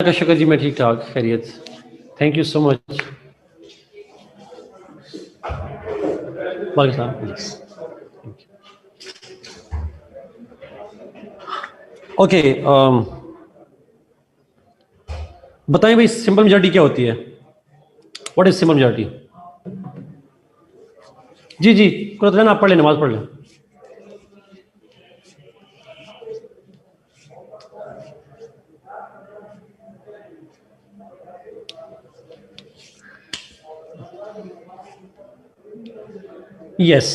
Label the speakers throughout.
Speaker 1: का शुक्र जी, मैं ठीक ठाक, खैरियत। Thank you so much. Okay, बताएं भाई, सिंपल मेजॉरिटी क्या होती है? What is simple majority? जी जी, कुरान आप पढ़ लें, नमाज पढ़ लें। Yes,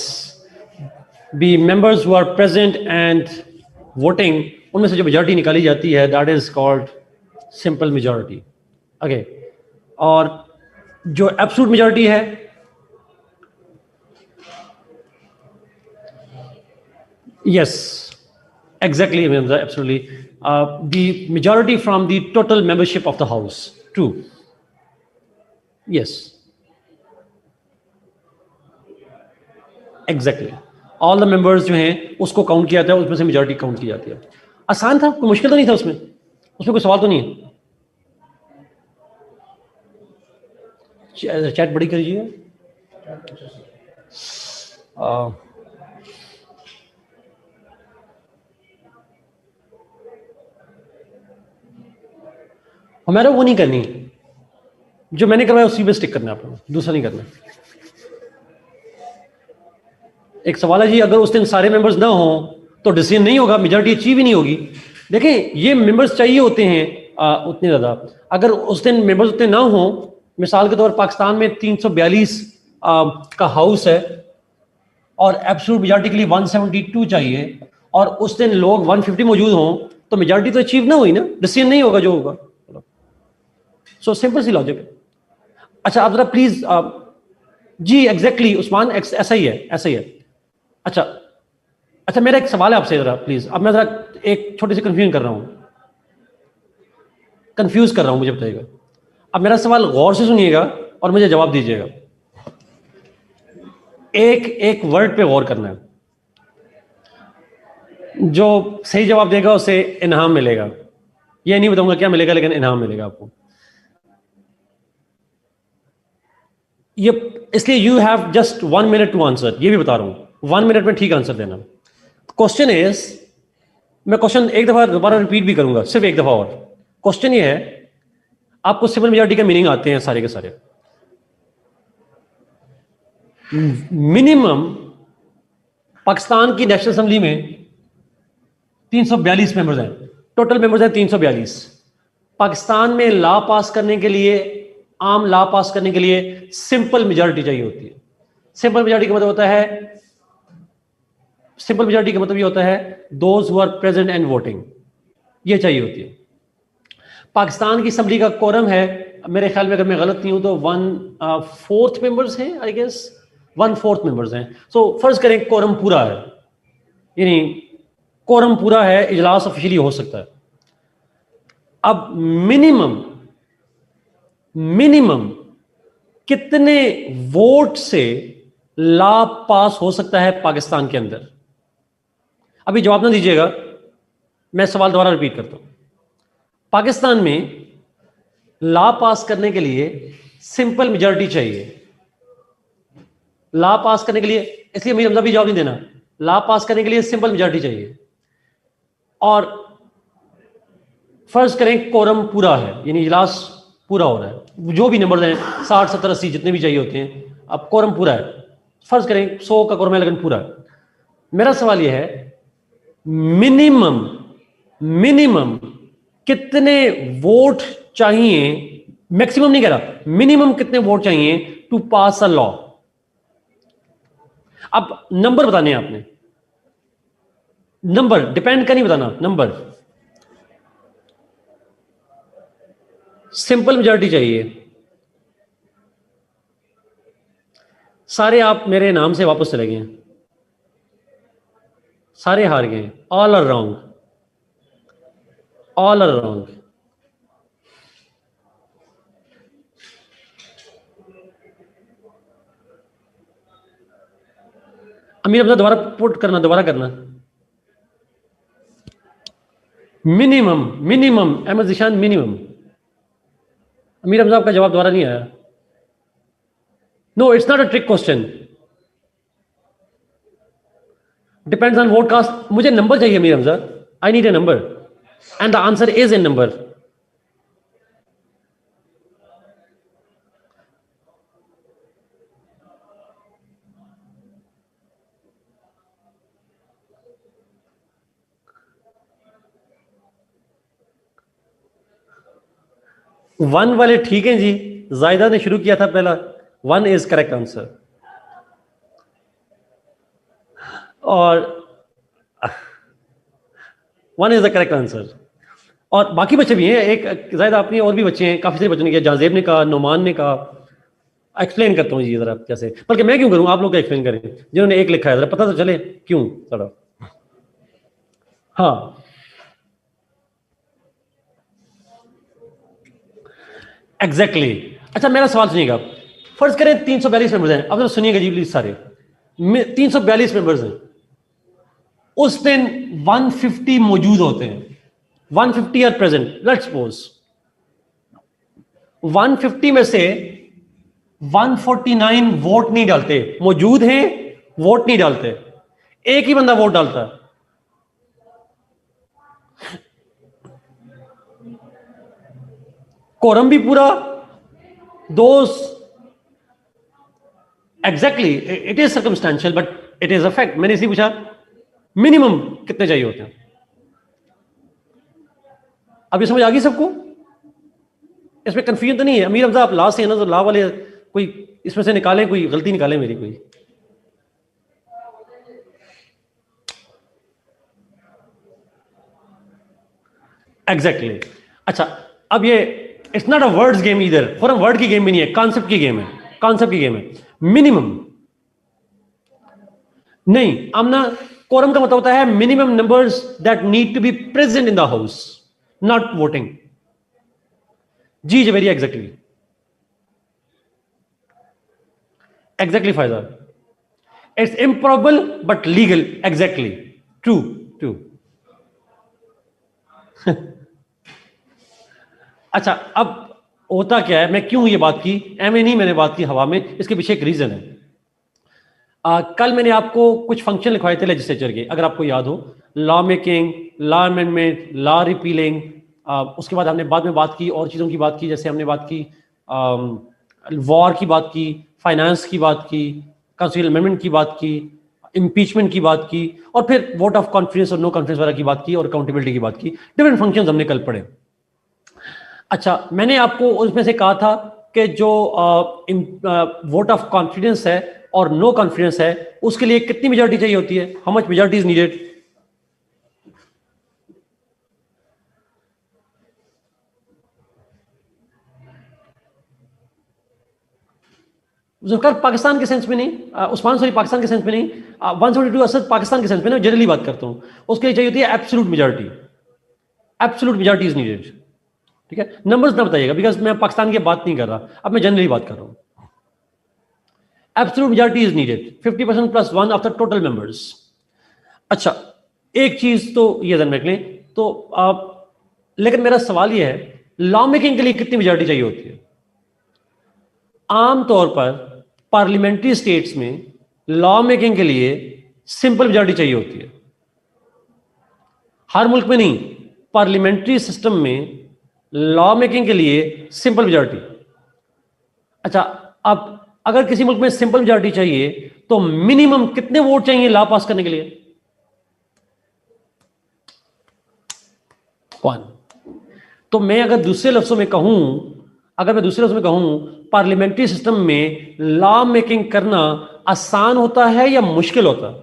Speaker 1: the members who are present and voting, उनमें से जो मेजॉरिटी निकाली जाती है, that is called simple majority. Okay, और जो एब्सोल्यूट मेजॉरिटी है, yes, exactly, absolutely. The majority from the total membership of the house. True. Yes. Exactly. All the members जो हैं उसको काउंट किया जाता है, उसमें से मेजॉरिटी काउंट की जाती है। आसान था, कोई मुश्किल तो नहीं था उसमें कोई सवाल तो नहीं है। चैट बड़ी करिए। हमारा वो नहीं करनी, जो मैंने करवाया उसी पे स्टिक करना है आपको, दूसरा नहीं करना। एक सवाल है जी, अगर उस दिन सारे मेंबर्स ना हो तो डिसीजन नहीं होगा, मेजॉरिटी अचीव ही नहीं होगी। देखें, ये मेंबर्स चाहिए होते हैं उतने ज़्यादा। अगर उस दिन मेंबर्स उतने ना हो, मिसाल के तौर पाकिस्तान में 342 का हाउस है और एब्सोल्यूट मेजॉरिटी के लिए 172 चाहिए, और उस दिन लोग 150 मौजूद हों, तो मेजॉरिटी तो अचीव ना हुई ना, डिसीजन नहीं होगा जो होगा। सो सिंपल सी लॉजिक। अच्छा, आप जरा प्लीज, जी एग्जैक्टली उस्मान, ऐसा ही है, ऐसा ही है। अच्छा अच्छा, मेरा एक सवाल है आपसे, जरा प्लीज। अब मैं जरा एक छोटी सी कंफ्यूज कर रहा हूं, मुझे बताइएगा। अब मेरा सवाल गौर से सुनिएगा और मुझे जवाब दीजिएगा। एक एक वर्ड पे गौर करना है, जो सही जवाब देगा उसे इनाम मिलेगा। ये नहीं बताऊंगा क्या मिलेगा, लेकिन इनाम मिलेगा आपको। ये इसलिए you have just 1 minute to answer, ये भी बता रहा हूं, 1 मिनट में ठीक आंसर देना। क्वेश्चन इज, मैं क्वेश्चन एक दफा दोबारा रिपीट भी करूंगा, सिर्फ एक दफा और। क्वेश्चन ये है, आपको सिंपल मेजॉरिटी का मीनिंग आते हैं सारे के सारे। मिनिमम पाकिस्तान की नेशनल असेंबली में 342 मेंबर्स हैं, टोटल मेंबर्स हैं 342। पाकिस्तान में लॉ पास करने के लिए, आम लॉ पास करने के लिए सिंपल मेजॉरिटी चाहिए होती है। सिंपल मेजॉरिटी का मतलब होता है, सिंपल मेजॉरिटी का मतलब ये होता है those who are present and voting, ये चाहिए होती है। पाकिस्तान की असेंबली का कोरम है, मेरे ख्याल में अगर मैं गलत नहीं हूं तो 1/4 मेंबर्स हैं, आई गेस 1/4 मेंबर्स हैं। सो फर्ज करें कोरम पूरा है, यानी कोरम पूरा है, इजलास ऑफिशियली हो सकता है। अब मिनिमम कितने वोट से लॉ पास हो सकता है पाकिस्तान के अंदर? अभी जवाब ना दीजिएगा, मैं सवाल दोबारा रिपीट करता हूं। पाकिस्तान में लॉ पास करने के लिए सिंपल मेजॉरिटी चाहिए। लॉ पास करने के लिए, इसलिए मुझे मतलब भी जवाब नहीं देना, लॉ पास करने के लिए सिंपल मेजॉरिटी चाहिए। और फर्ज करें कोरम पूरा है, यानी इजलास पूरा हो रहा है, जो भी नंबर हैं 60, 70, 80 जितने भी चाहिए होते हैं, अब कोरम पूरा है, फर्ज करें 100 का कोरम है लेकिन पूरा है। मेरा सवाल यह है, मिनिमम कितने वोट चाहिए, मैक्सिमम नहीं कह रहा, मिनिमम कितने वोट चाहिए टू पास अ लॉ? अब नंबर बताने हैं आपने, नंबर डिपेंड का नहीं बताना, नंबर। सिंपल मेजॉरिटी चाहिए। सारे आप मेरे नाम से वापस चले गए, सारे हार गए, all are wrong, all are wrong. Amir अपना दोबारा पुट करना, दोबारा करना। मिनिमम, अहमद जिशान, मिनिमम अमीर हमजा आपका जवाब दोबारा नहीं आया। No, it's not a trick question. Depends on vote cast. मुझे नंबर चाहिए Amir Hamza, I need a number and the answer is in number. One वाले ठीक है जी, जायदा ने शुरू किया था पहला। One is correct answer. और one is the correct answer. और बाकी बच्चे भी हैं, एक जायदा अपनी और भी बच्चे हैं, काफी सारे बच्चों ने किया। जाजेब ने कहा, नोमान ने कहा। एक्सप्लेन करता हूँ जी जरा कैसे, बल्कि मैं क्यों करूं, आप लोग एक्सप्लेन करें जिन्होंने एक लिखा है, जरा पता तो चले क्यों थोड़ा। हाँ, एग्जैक्टली अच्छा मेरा सवाल सुनिएगा। फर्ज करें 342 मेंबर्स हैं, अब तो सुनिएगा जी प्लीज सारे। 342 मेंबर्स हैं, उस दिन 150 मौजूद होते हैं, 150 आर प्रेजेंट। लेट्स सपोज 150 में से 149 वोट नहीं डालते, मौजूद हैं वोट नहीं डालते, एक ही बंदा वोट डालता है। कोरम भी पूरा, those exactly it is circumstantial but it is a fact. मैंने इसी पूछा मिनिमम कितने चाहिए होते हैं। अब ये समझ आ गई सबको? इसमें कंफ्यूजन तो नहीं है? अमीर हमजा आप ला से है ना, तो ला वाले कोई इसमें से निकालें, कोई गलती निकालें मेरी कोई। एग्जैक्टली अच्छा, अब ये it's not a words game इधर, फॉर वर्ड की गेम भी नहीं है, कॉन्सेप्ट की गेम है, कॉन्सेप्ट की गेम है। मिनिमम नहीं, आमना कोरम का मतलब होता है minimum numbers that need to be present in the house, not voting. जी जी, वेरी एग्जैक्टली एग्जैक्टली फायदा। It's improbable but legal, exactly true true. अच्छा, अब होता क्या है, मैं क्यों ये बात की, एमए नहीं मैंने बात की हवा में, इसके पीछे एक रीजन है। कल मैंने आपको कुछ फंक्शन लिखवाए थे लेजिस्लेचर के, अगर आपको याद हो, law making, law amendment, law repealing. उसके बाद हमने बाद में बात की और चीज़ों की बात की, जैसे हमने बात की वॉर की बात की, फाइनेंस की बात की, कॉन्स्टिट्यूशनल अमेंडमेंट की बात की, इम्पीचमेंट की बात की, और फिर वोट ऑफ कॉन्फिडेंस और नो कॉन्फिडेंस वगैरह की बात की, और अकाउंटेबिलिटी की बात की। डिफरेंट फंक्शंस हमने कल पढ़े। अच्छा, मैंने आपको उसमें से कहा था कि जो वोट ऑफ कॉन्फिडेंस है और नो कॉन्फिडेंस है, उसके लिए कितनी मेजॉरिटी चाहिए होती है, how much majority is needed? Zulfikar Pakistan के सेंस में नहीं, उस्मान सॉरी पाकिस्तान के सेंस में नहीं, 172 असद पाकिस्तान के सेंस में ना, जनरली बात करता हूं, उसके लिए चाहिए होती है absolute majority. Absolute majority is needed. ठीक है, नंबर्स ना बताइएगा बिकॉज मैं पाकिस्तान की बात नहीं कर रहा, अब मैं जनरली बात कर रहा हूं। Absolute majority is needed, 50% plus one of the total members. अच्छा, एक चीज तो ये ध्यान रख लें, तो आप, लेकिन मेरा सवाल ये है, लॉ मेकिंग के लिए कितनी मेजॉरिटी चाहिए होती है? आमतौर पर पार्लियामेंट्री स्टेट्स में लॉ मेकिंग के लिए सिंपल मेजॉरिटी चाहिए होती है। हर मुल्क में नहीं, पार्लियामेंट्री सिस्टम में लॉ मेकिंग के लिए सिंपल मेजॉरिटी। अच्छा, अब अगर किसी मुल्क में सिंपल मेजॉरिटी चाहिए तो मिनिमम कितने वोट चाहिए लॉ पास करने के लिए? 1। तो मैं अगर दूसरे लफ्जों में कहूं, पार्लियामेंट्री सिस्टम में लॉ मेकिंग करना आसान होता है या मुश्किल होता है?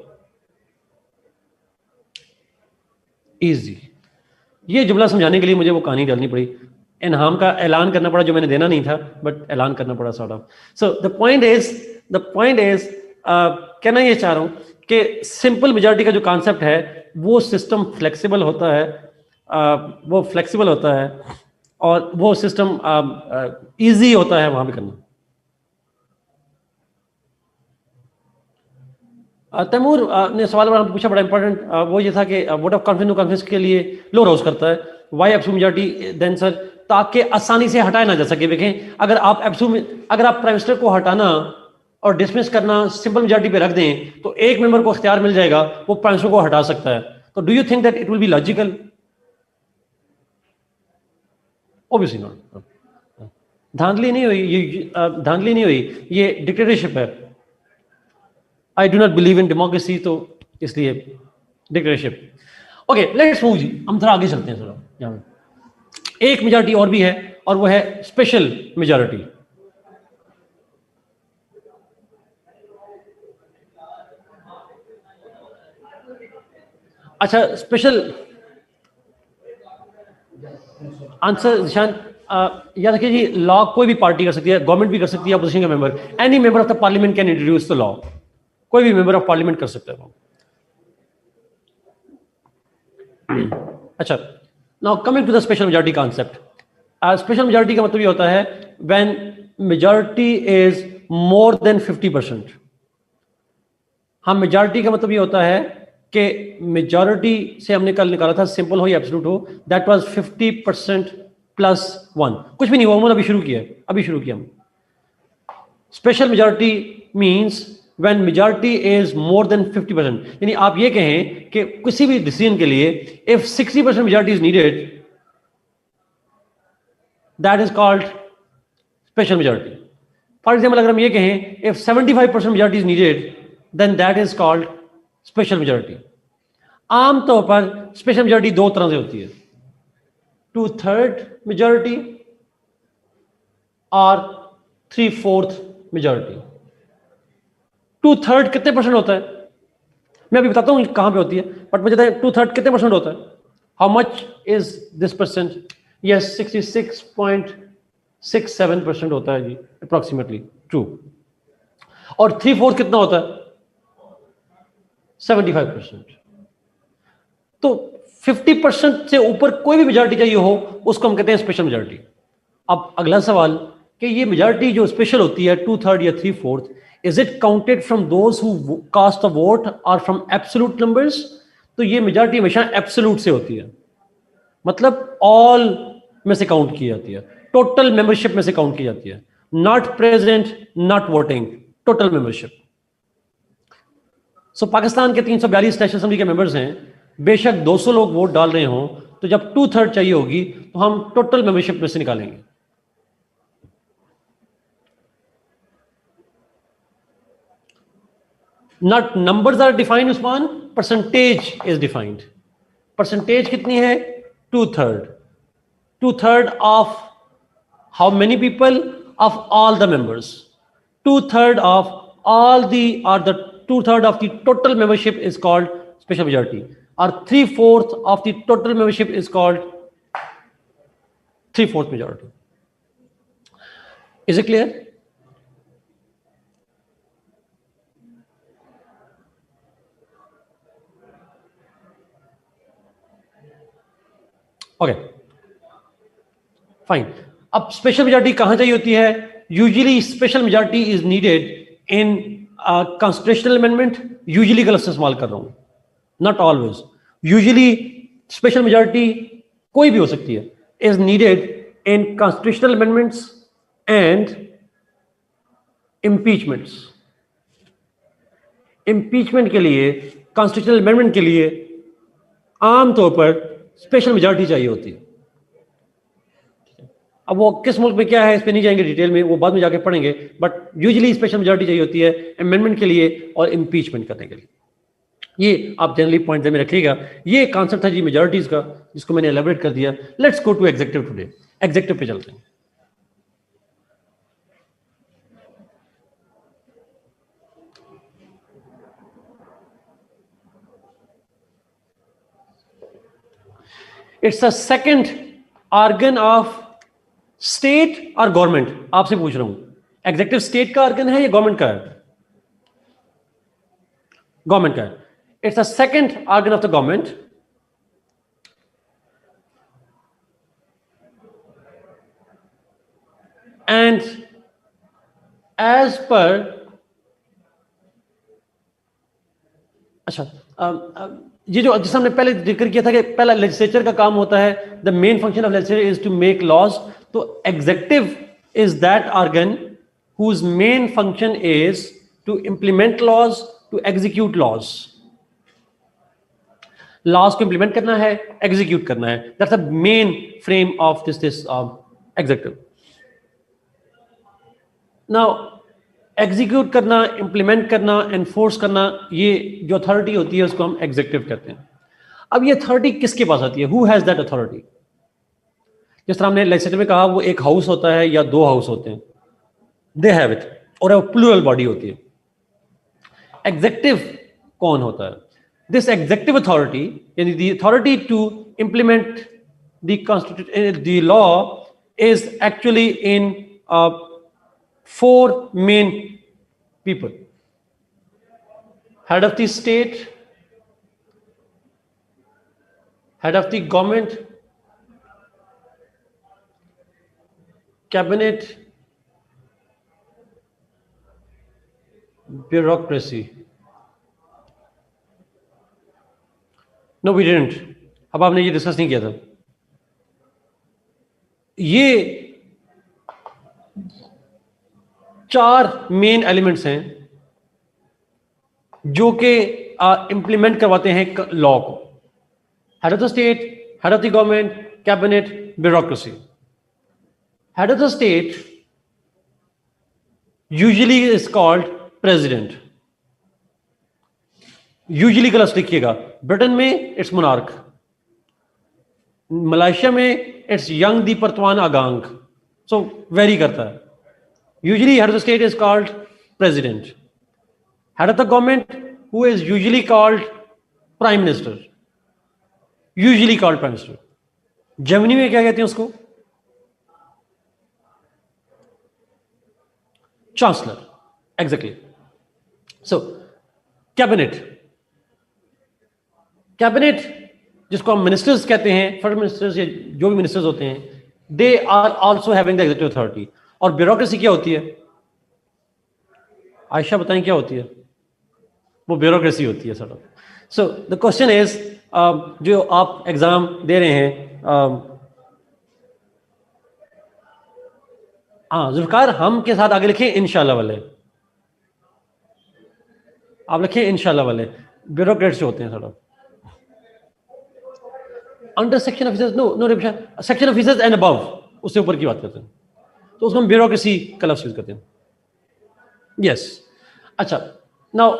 Speaker 1: इजी। ये जुमला समझाने के लिए मुझे वो कहानी डालनी पड़ी, इनाम का ऐलान करना पड़ा जो मैंने देना नहीं था, बट ऐलान करना पड़ा sort of. So the point is कहना ये चाह रहा हूं कि सिंपल मेजॉरिटी का जो कॉन्सेप्ट है वो सिस्टम फ्लेक्सिबल होता है, और वो सिस्टम इजी होता है वहां पे करना। तैमूर ने सवाल पूछा बड़ा इंपॉर्टेंट, वो ये था कि वोट ऑफ कॉन्फिडेंस के लिए लो हाउस करता है, why absolute majority? Then sir, ताकि आसानी से हटाया ना जा सके। देखें, अगर आप प्राइम मिनिस्टर को हटाना और डिसमिस करना सिंपल मेजॉरिटी पे रख दें तो एक मेंबर को इख्तियार मिल जाएगा, वो प्राइम मिनिस्टर को हटा सकता है। तो do you think that it will be logical? Obviously not. धांधली नहीं हुई ये, धांधली नहीं हुई, ये डिक्टेटरशिप है। I do not believe in democracy, तो इसलिए डिक्टेटरशिप। ओके, लेट्स मूव जी, हम थोड़ा आगे चलते हैं। थोड़ा यहाँ एक मेजॉरिटी और भी है, और वो है स्पेशल मेजॉरिटी। अच्छा, स्पेशल आंसर निशान, याद रखिए जी, लॉ कोई भी पार्टी कर सकती है, गवर्नमेंट भी कर सकती है, अपोजिशन का member, any member of the parliament can introduce the law. कोई भी मेंबर ऑफ पार्लियामेंट कर सकता है। अच्छा, now coming to the special majority concept. Special majority का मतलब ये होता है when majority is more than 50%। हम मेजॉरिटी का मतलब ये होता है कि मेजॉरिटी से हमने कल निकाला था, सिंपल हो या एब्सोल्यूट हो, दैट वाज 50% प्लस 1। कुछ भी नहीं हुआ, अभी शुरू किया हम। Special majority means when majority is more than 50%, यानी आप ये कहें कि किसी भी डिसीजन के लिए if 60% majority is needed, that is called special majority. For example, अगर हम ये कहें if 75% majority is needed, then that is called special majority. आमतौर पर स्पेशल मेजॉरिटी दो तरह से होती है, 2/3 मेजॉरिटी और 3/4 मेजॉरिटी। 2/3 कितने परसेंट होता है? मैं अभी बताता हूं कहां पे होती है, बट मुझे 2/3 कितने परसेंट होता है? How much is this percent? Yes, 66.67% होता है जी, अप्रोक्सीमेटली ट्रू। और 3/4 कितना होता है? 75%। तो 50% से ऊपर कोई भी मेजॉरिटी चाहिए हो, उसको हम कहते हैं स्पेशल मेजॉरिटी। अब अगला सवाल कि ये मेजॉरिटी जो स्पेशल होती है 2/3 या 3/4, is it counted from those who cast a vote और फ्रॉम एब्सोल्यूट नंबर्स? तो ये मेजॉरिटी हमेशा एब्सोल्यूट से होती है, मतलब ऑल में से काउंट की जाती है, टोटल मेंबरशिप में से काउंट की जाती है, not present, not voting, total membership. So Pakistan के 342 नेशनल असेंबली के मेंबर्स हैं, बेशक 200 लोग वोट डाल रहे हों, तो जब 2/3 चाहिए होगी तो हम टोटल मेंबरशिप में से निकालेंगे। Not numbers are defined, Usman, percentage is defined. Percentage कितनी है? 2/3. 2/3 of how many people? Of all the members. 2/3 of all the, or the 2/3 of the total membership is called special majority. Or 3/4 of the total membership is called 3/4 majority. Is it clear? Okay, fine. अब special majority कहां चाहिए होती है? Usually special majority is needed in constitutional amendment. Usually का लफ्ज़ इस्तेमाल कर रहा हूं, not always. Usually special majority कोई भी हो सकती है, is needed in constitutional amendments and impeachments. Impeachment के लिए, कॉन्स्टिट्यूशनल अमेंडमेंट के लिए आमतौर पर स्पेशल मेजॉरिटी चाहिए होती है। अब वो किस मुल्क में क्या है इस पे नहीं जाएंगे डिटेल में, वो बाद में जाके पढ़ेंगे, बट यूजुअली स्पेशल मेजॉरिटी चाहिए होती है अमेंडमेंट के लिए और इम्पीचमेंट करने के लिए। ये आप जनरली पॉइंट में रखिएगा। ये कॉन्सेप्ट था जी मेजॉरिटीज का, जिसको मैंने एलेबरेट कर दिया। Let's go to executive today. Executive पे चलते हैं। It's a second organ of state और गवर्नमेंट। आपसे पूछ रहा हूं, एग्जीक्यूटिव स्टेट का ऑर्गन है या गवर्नमेंट का है? गवर्नमेंट का है। It's a second organ of the government and as per, अच्छा, ये जो जिस हमने पहले जिक्र किया था कि पहला लेजिस्लेचर का काम होता है, the main function of legislature is to make laws, तो executive is that organ whose main function is to implement laws, to execute laws. Laws को इंप्लीमेंट करना है, एग्जीक्यूट करना है, that's the main frame of this executive. Now execute करना, implement करना, enforce करना, ये जो अथॉरिटी होती है उसको हम एग्जीक्यूटिव कहते हैं। अब ये अथॉरिटी किसके पास आती है? Who has that authority? जिस तरह हमने लेजिस्लेचर में कहा, वो एक हाउस होता है या दो हाउस होते हैं, दे हैव इट, और वो प्लूरल बॉडी होती है। एग्जीक्यूटिव कौन होता है? दिस एग्जीक्यूटिव अथॉरिटी, यानी the authority to implement the law is actually in four main people: head of the state, head of the government, cabinet, bureaucracy. No, we didn't. अब आपने ये discuss नहीं किया था। ये चार मेन एलिमेंट्स हैं जो कि इंप्लीमेंट करवाते हैं लॉ को: head of the state, head of the government, cabinet, bureaucracy. Head of the state usually is called president. Usually का लफ्ज़ लिखिएगा। ब्रिटेन में इट्स मोनार्क, मलेशिया में it's Yang di Pertuan Agong, so very करता है। Usually, head of the state is called president. Head of the government, who is usually called prime minister. Usually called prime minister. Germany में क्या कहते हैं उसको? chancellor. Exactly. So, cabinet. Cabinet, जिसको हम ministers कहते हैं, first ministers या जो भी ministers होते हैं, they are also having the executive authority. और ब्यूरोक्रेसी क्या होती है? आयशा बताएं क्या होती है? वो ब्यूरोक्रेसी होती है sir. So the question is, जो आप एग्जाम दे रहे हैं, जुल्फकार, हम के साथ आगे लिखें इंशाल्लाह वाले, आप लिखें इंशाल्लाह वाले। ब्यूरोक्रेट्स जो होते हैं sir, under section officers, no section officers and above, उससे ऊपर की बात करते हैं, तो उसको हम ब्यूरोक्रेसी का लफ्ज़ यूज करते हैं। यस, अच्छा, नाउ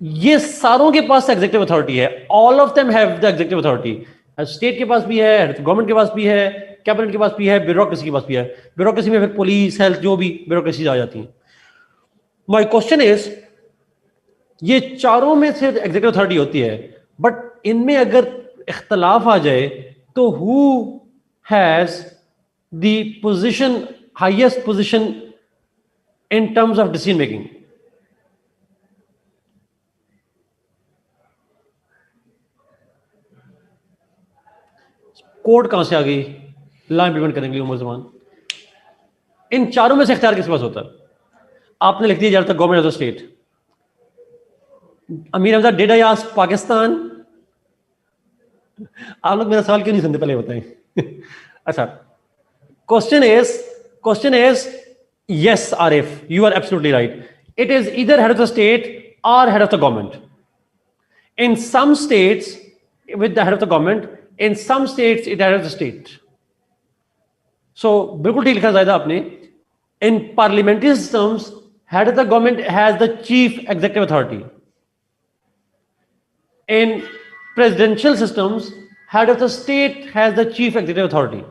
Speaker 1: ये सारों के पास एग्जीक्यूटिव अथॉरिटी है। All of them have the executive authority. State के पास भी है, गवर्नमेंट के पास भी है, कैबिनेट के पास भी है, ब्यूरोक्रेसी के पास भी है। ब्यूरोक्रेसी में फिर पुलिस, हेल्थ, जो भी ब्यूरोक्रेसी आ जाती है। माय क्वेश्चन इज, ये चारों में से एग्जीक्यूटिव अथॉरिटी होती है, बट इनमें अगर इख्तलाफ आ जाए तो who has the position, highest position in terms of decision making? Code कहां से आ गई? लॉ इंप्लीमेंट करने के लिए उमर ज़मान। इन चारों में से इख्तियार किसके पास होता है? आपने लिख दिया जाता government of the state. Amir Hamza, did I ask Pakistan? आप लोग मेरा सवाल क्यों नहीं सुनते, पहले बताएं। अच्छा, question is yes, Arif, you are absolutely right. It is either head of the state or head of the government. In some states with the head of the government, in some states it head of the state. So बिल्कुल ठीक लिखा जायदा आपने। In parliamentary systems, head of the government has the chief executive authority. In presidential systems, head of the state has the chief executive authority.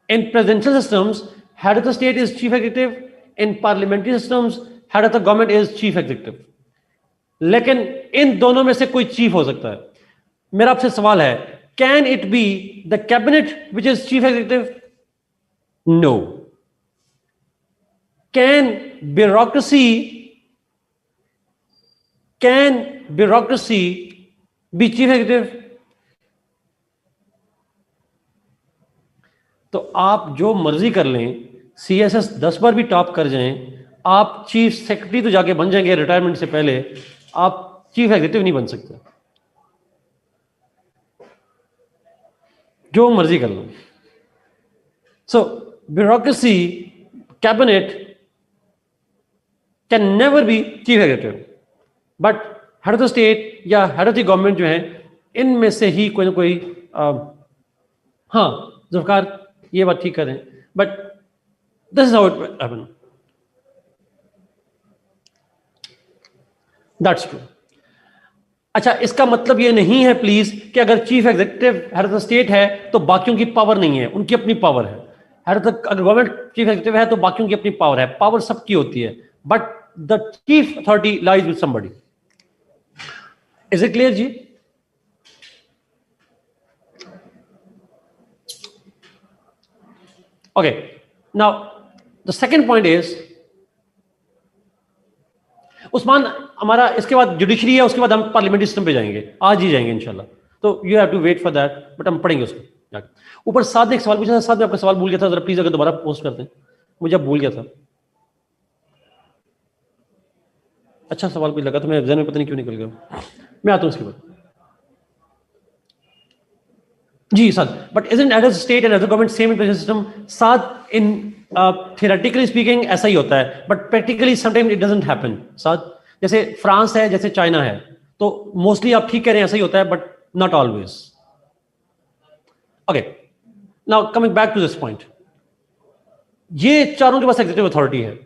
Speaker 1: In presidential systems, head of the state is chief executive. In parliamentary systems, head of the government is chief executive. लेकिन इन दोनों में से कोई chief हो सकता है। मेरा आपसे सवाल है, can it be the cabinet which is chief executive? No. Can bureaucracy be chief executive? तो आप जो मर्जी कर लें, CSS 10 बार भी टॉप कर जाएं, आप चीफ सेक्रेटरी तो जाके बन जाएंगे रिटायरमेंट से पहले, आप चीफ एग्जीक्यूटिव नहीं बन सकता, जो मर्जी कर लो। So bureaucracy, cabinet can never be chief executive, but head of the state या हेड ऑफ द गवर्नमेंट जो है, इनमें से ही कोई ना कोई हाँ जुल्फकार ये बात ठीक करें, but this is how it happen, that's true. अच्छा, इसका मतलब ये नहीं है प्लीज कि अगर chief executive head of the state है तो बाकियों की पावर नहीं है, उनकी अपनी पावर है। हेड ऑफ द, अगर गवर्नमेंट चीफ एग्जीक्यूटिव है तो बाकियों की अपनी पावर है, पावर सबकी होती है, but the chief authority lies with somebody. Is it clear ji? Okay, now the second point is, Usman हमारा इसके बाद जुडिशरी है, उसके बाद हम पार्लियामेंट्री सिस्टम पे जाएंगे, आज ही जाएंगे इंशाल्लाह, तो you have to wait for that, but हम पढ़ेंगे उसको जाके। ऊपर साथ ने एक सवाल पूछा था, साथ में आपका सवाल भूल गया था, जरा प्लीज अगर दोबारा पोस्ट कर दें, मुझे अब भूल गया था। अच्छा सवाल कोई लगा तो मैं जहन में पता नहीं क्यों निकल गया, मैं आता हूँ उसके बाद। जी sir, but isn't as state and as government same education system? साथ इन थियोरेटिकली स्पीकिंग ऐसा ही होता है, but practically sometimes it doesn't happen. साथ जैसे फ्रांस है, जैसे चाइना है, तो मोस्टली आप ठीक कह रहे हैं ऐसा ही होता है, but not always. Okay, now coming back to this point, ये चारों के पास एग्जीक्यूटिव अथॉरिटी है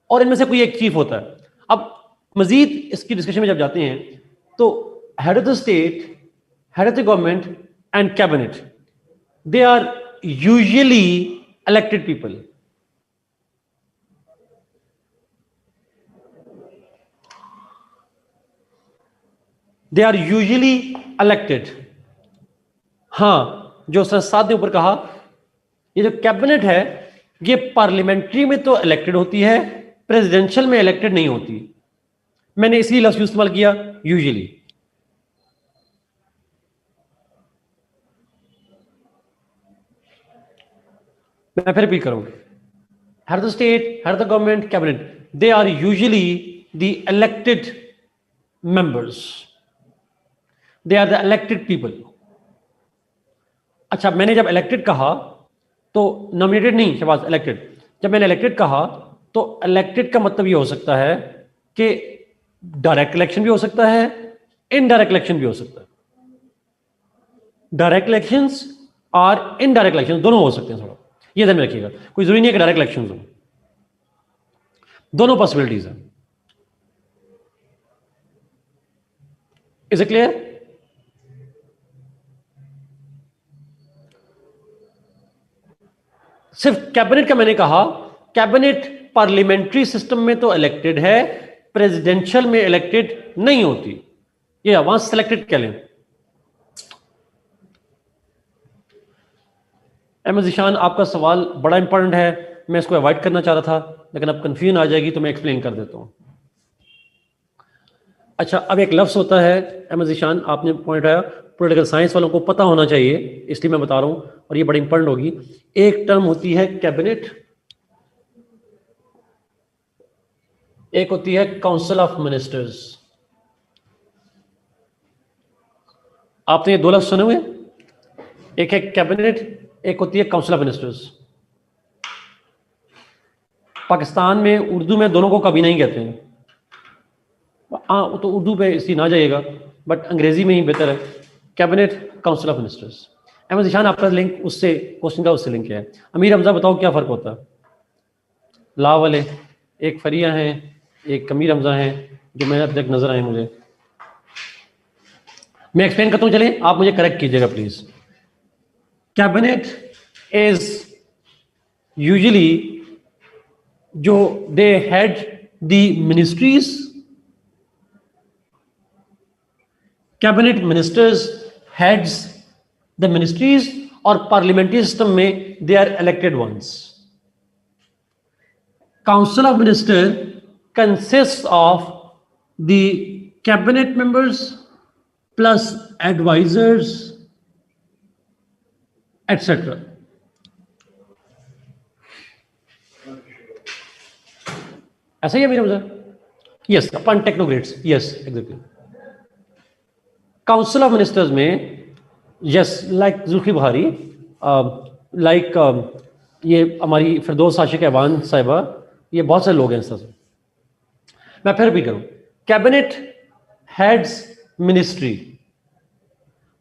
Speaker 1: और इनमें से कोई एक चीफ होता है। अब मजीद इसकी डिस्कशन में जब जाते हैं तो head of the state, head of the government and cabinet, they are usually elected people. They are usually elected. हाँ, जो साथ ने ऊपर कहा, ये जो कैबिनेट है ये पार्लियामेंट्री में तो इलेक्टेड होती है, प्रेसिडेंशियल में इलेक्टेड नहीं होती। मैंने इसी लफ्ज इस्तेमाल किया, यूजुअली। मैं फिर रिपीट करूंगा, head of the state, head of the government, cabinet, they are usually the elected members, they are the elected people. अच्छा, मैंने जब इलेक्टेड कहा तो नॉमिनेटेड नहीं, शहबाज, इलेक्टेड। जब मैंने इलेक्टेड कहा तो इलेक्टेड का मतलब ये हो सकता है कि डायरेक्ट इलेक्शन भी हो सकता है, इनडायरेक्ट इलेक्शन भी हो सकता है। डायरेक्ट इलेक्शंस और इनडायरेक्ट इलेक्शन दोनों हो सकते हैं, थोड़ा ये ध्यान में रखिएगा। कोई जरूरी नहीं है कि डायरेक्ट इलेक्शन हो, दोनों पॉसिबिलिटीज हैं। Is it clear? सिर्फ कैबिनेट का मैंने कहा, कैबिनेट पार्लियामेंट्री सिस्टम में तो इलेक्टेड है, प्रेसिडेंशियल में इलेक्टेड नहीं होती। ये वहां सेलेक्टेड कह लें। अहमद ज़ीशान, आपका सवाल बड़ा इंपॉर्टेंट है, मैं इसको अवॉइड करना चाह रहा था, लेकिन अब कंफ्यूजन आ जाएगी तो मैं एक्सप्लेन कर देता हूं। अच्छा, अब एक लफ्ज़ होता है, अहमद ज़ीशान आपने पॉइंट आया, पॉलिटिकल साइंस वालों को पता होना चाहिए, इसलिए मैं बता रहा हूं, और ये बड़ी इंपॉर्टेंट होगी। एक टर्म होती है कैबिनेट, एक होती है काउंसिल ऑफ मिनिस्टर्स। आपने ये दो लफ्ज़ सुने हुए, एक है कैबिनेट, एक होती है काउंसिल ऑफ मिनिस्टर्स। पाकिस्तान में उर्दू में दोनों को कभी नहीं कहते हैं, हाँ तो उर्दू पे इसी ना जाइएगा, बट अंग्रेजी में ही बेहतर है, cabinet, council of ministers. Ahmad Zeeshan, आपका लिंक उससे, क्वेश्चन का उससे लिंक है। अमीर हमजा, बताओ क्या फ़र्क होता है? ला वाले, एक फरिया हैं, एक अमीर हमजा हैं, जो मैंने अब तक नजर आए मुझे। मैं एक्सप्लेन करता हूँ, चलें आप मुझे करेक्ट कीजिएगा प्लीज। कैबिनेट इज यूजुअली जो they head the ministries, cabinet ministers heads the ministries, और पार्लियामेंट्री सिस्टम में they are elected ones. Council of minister consist of the cabinet members plus advisors etcetera. ऐसा ही है मेरे मुझे? Yes, अपन technocrats, yes exactly. Council of ministers में yes like Zulfi Bukhari, like ये हमारी फिरदौस आशिक ऐवान साहिबा, ये बहुत सारे लोग हैं इस तरह से। मैं फिर भी करूं, कैबिनेट हेड्स मिनिस्ट्री,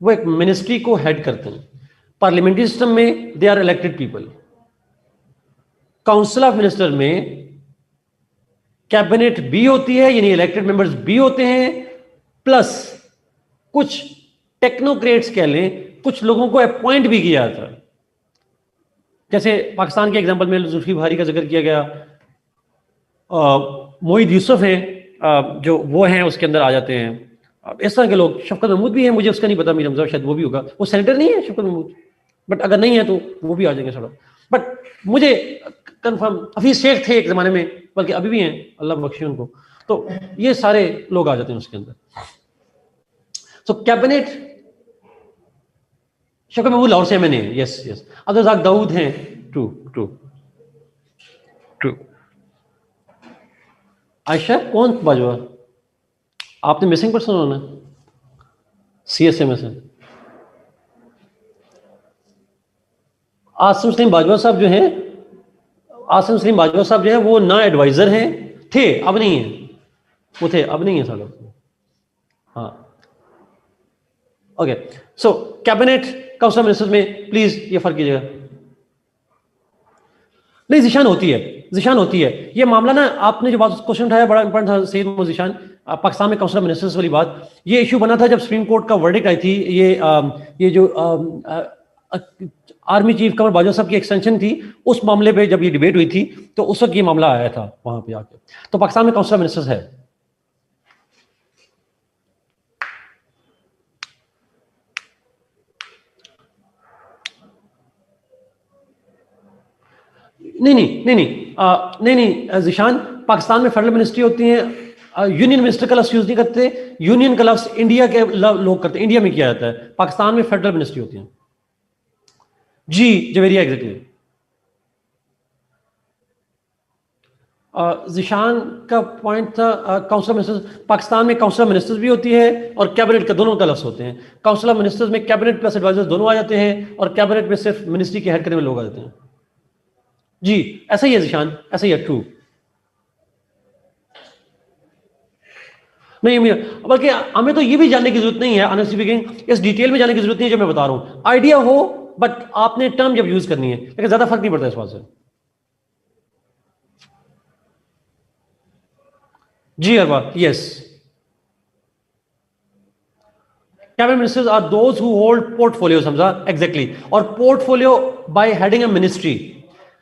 Speaker 1: वो एक मिनिस्ट्री को हेड करते हैं। पार्लियामेंट्री सिस्टम में they are elected people. Council of minister में कैबिनेट भी होती है, यानी इलेक्टेड मेंबर्स भी होते हैं, प्लस कुछ टेक्नोक्रेट्स कह लें, कुछ लोगों को अपॉइंट भी किया जाता है। जैसे पाकिस्तान के एग्जांपल में जुल्फी बुखारी का जिक्र किया गया, मोहिद यूसुफ हैं जो वो हैं उसके अंदर आ जाते हैं। इस तरह के लोग, शफकत महमूद भी हैं, मुझे उसका नहीं पता, मीर हमजा शायद वो भी होगा, वो सेनेटर नहीं है शफकत महमूद, बट अगर नहीं है तो वो भी आ जाएंगे सड़क। बट मुझे कंफर्म, हफीज शेख थे एक जमाने में, बल्कि अभी भी हैं, अल्लाह बख्शे उनको। तो ये सारे लोग आ जाते हैं उसके अंदर। सो कैबिनेट, शफकत महमूद लाहौर से मैंने, यस यस, अब्दुल रज़ाक दाऊद हैं, ट्रू ट्रू ट्रू। आयशा कौन बाजवा, आपने मिसिंग पर्सन होना, सीएसए में से। आसिम सलीम बाजवा साहब जो हैं, आसिम सलीम बाजवा साहब जो है वो ना एडवाइजर हैं, थे अब नहीं है, वो थे अब नहीं है सालों। हाँ ओके। सो कैबिनेट काउंसिल मिनिस्टर्स में प्लीज ये फर्क कीजिएगा। नहीं, जिशान होती है, जिशान होती है। ये मामला ना, आपने जो बात क्वेश्चन उठाया बड़ा इंपॉर्टेंट था सईद मोहम्मद जिशान, पाकिस्तान में काउंसिल ऑफ मिनिस्टर्स वाली बात। ये इशू बना था जब सुप्रीम कोर्ट का वर्डिक्ट आई थी। ये जो आर्मी चीफ कमर बाजवा साहब की एक्सटेंशन थी, उस मामले पे जब ये डिबेट हुई थी तो उस वक्त ये मामला आया था वहां पे आके। तो पाकिस्तान में काउंसिल ऑफ मिनिस्टर्स है। नहीं जिशान, पाकिस्तान में फेडरल मिनिस्ट्री होती है, यूनियन मिनिस्टर का लफ्ज यूज नहीं करते। यूनियन का लफ्ज इंडिया के लोग करते हैं, इंडिया में किया जाता है। पाकिस्तान में फेडरल मिनिस्ट्री होती है। जी जवेरिया एग्जैक्टली। जिशान का पॉइंट था काउंसिल ऑफ मिनिस्टर्स, पाकिस्तान में काउंसिल ऑफ मिनिस्टर्स भी होती है और कैबिनेट का, दोनों का लफ्ज होते हैं। काउंसिल ऑफ मिनिस्टर्स में कैबिनेट प्लस एडवाइजर्स दोनों आ जाते हैं, और कैबिनेट में सिर्फ मिनिस्ट्री के हेड करने में लोग आ जाते हैं। जी ऐसा ही है जिशान, ऐसा ही है, ट्रू। नहीं, बल्कि हमें तो ये भी जानने की जरूरत नहीं है, ऑनेस्टली स्पीकिंग, इस डिटेल में जाने की जरूरत नहीं है जो मैं बता रहा हूं। आइडिया हो, बट आपने टर्म जब यूज करनी है, लेकिन ज्यादा फर्क नहीं पड़ता इस बात से। Ji Arba, yes. Cabinet ministers are those who hold portfolio, समझा एग्जैक्टली। और portfolio by heading a ministry.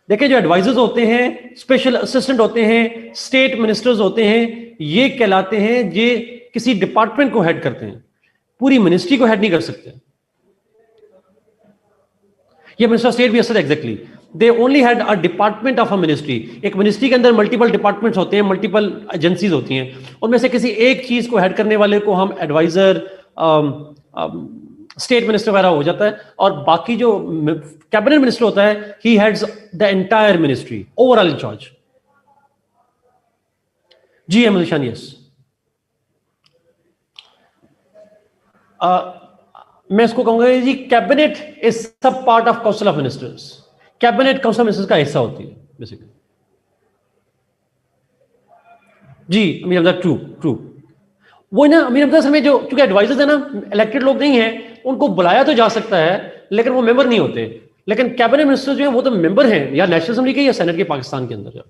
Speaker 1: देखिए, जो एडवाइजर्स होते हैं, स्पेशल असिस्टेंट होते हैं, स्टेट मिनिस्टर्स होते हैं, ये कहलाते हैं, ये किसी डिपार्टमेंट को हेड करते हैं, पूरी मिनिस्ट्री को हेड नहीं कर सकते। ये मिनिस्टर स्टेट भी असर exactly, they only had a department of a ministry. एक मिनिस्ट्री के अंदर मल्टीपल डिपार्टमेंट्स होते हैं, मल्टीपल एजेंसीज होती हैं, उनमें से किसी एक चीज को हेड करने वाले को हम एडवाइजर, स्टेट मिनिस्टर वगैरह हो जाता है। और बाकी जो कैबिनेट मिनिस्टर होता है, he heads the entire ministry, overall in charge. जी अहमद निशान, यस। मैं इसको कहूंगा जी, cabinet is sub part of council of ministers. Cabinet council of ministers का हिस्सा होती है बेसिकली। जी अमीर ट्रू ट्रू। वो ना अमीर अमदा में जो, चूंकि एडवाइजर्स है ना, इलेक्टेड लोग नहीं है, उनको बुलाया तो जा सकता है लेकिन वो मेंबर नहीं होते। लेकिन कैबिनेट मिनिस्टर जो है वो तो मेंबर हैं, या नेशनल असेंबली के या सेनेट के, पाकिस्तान के अंदर।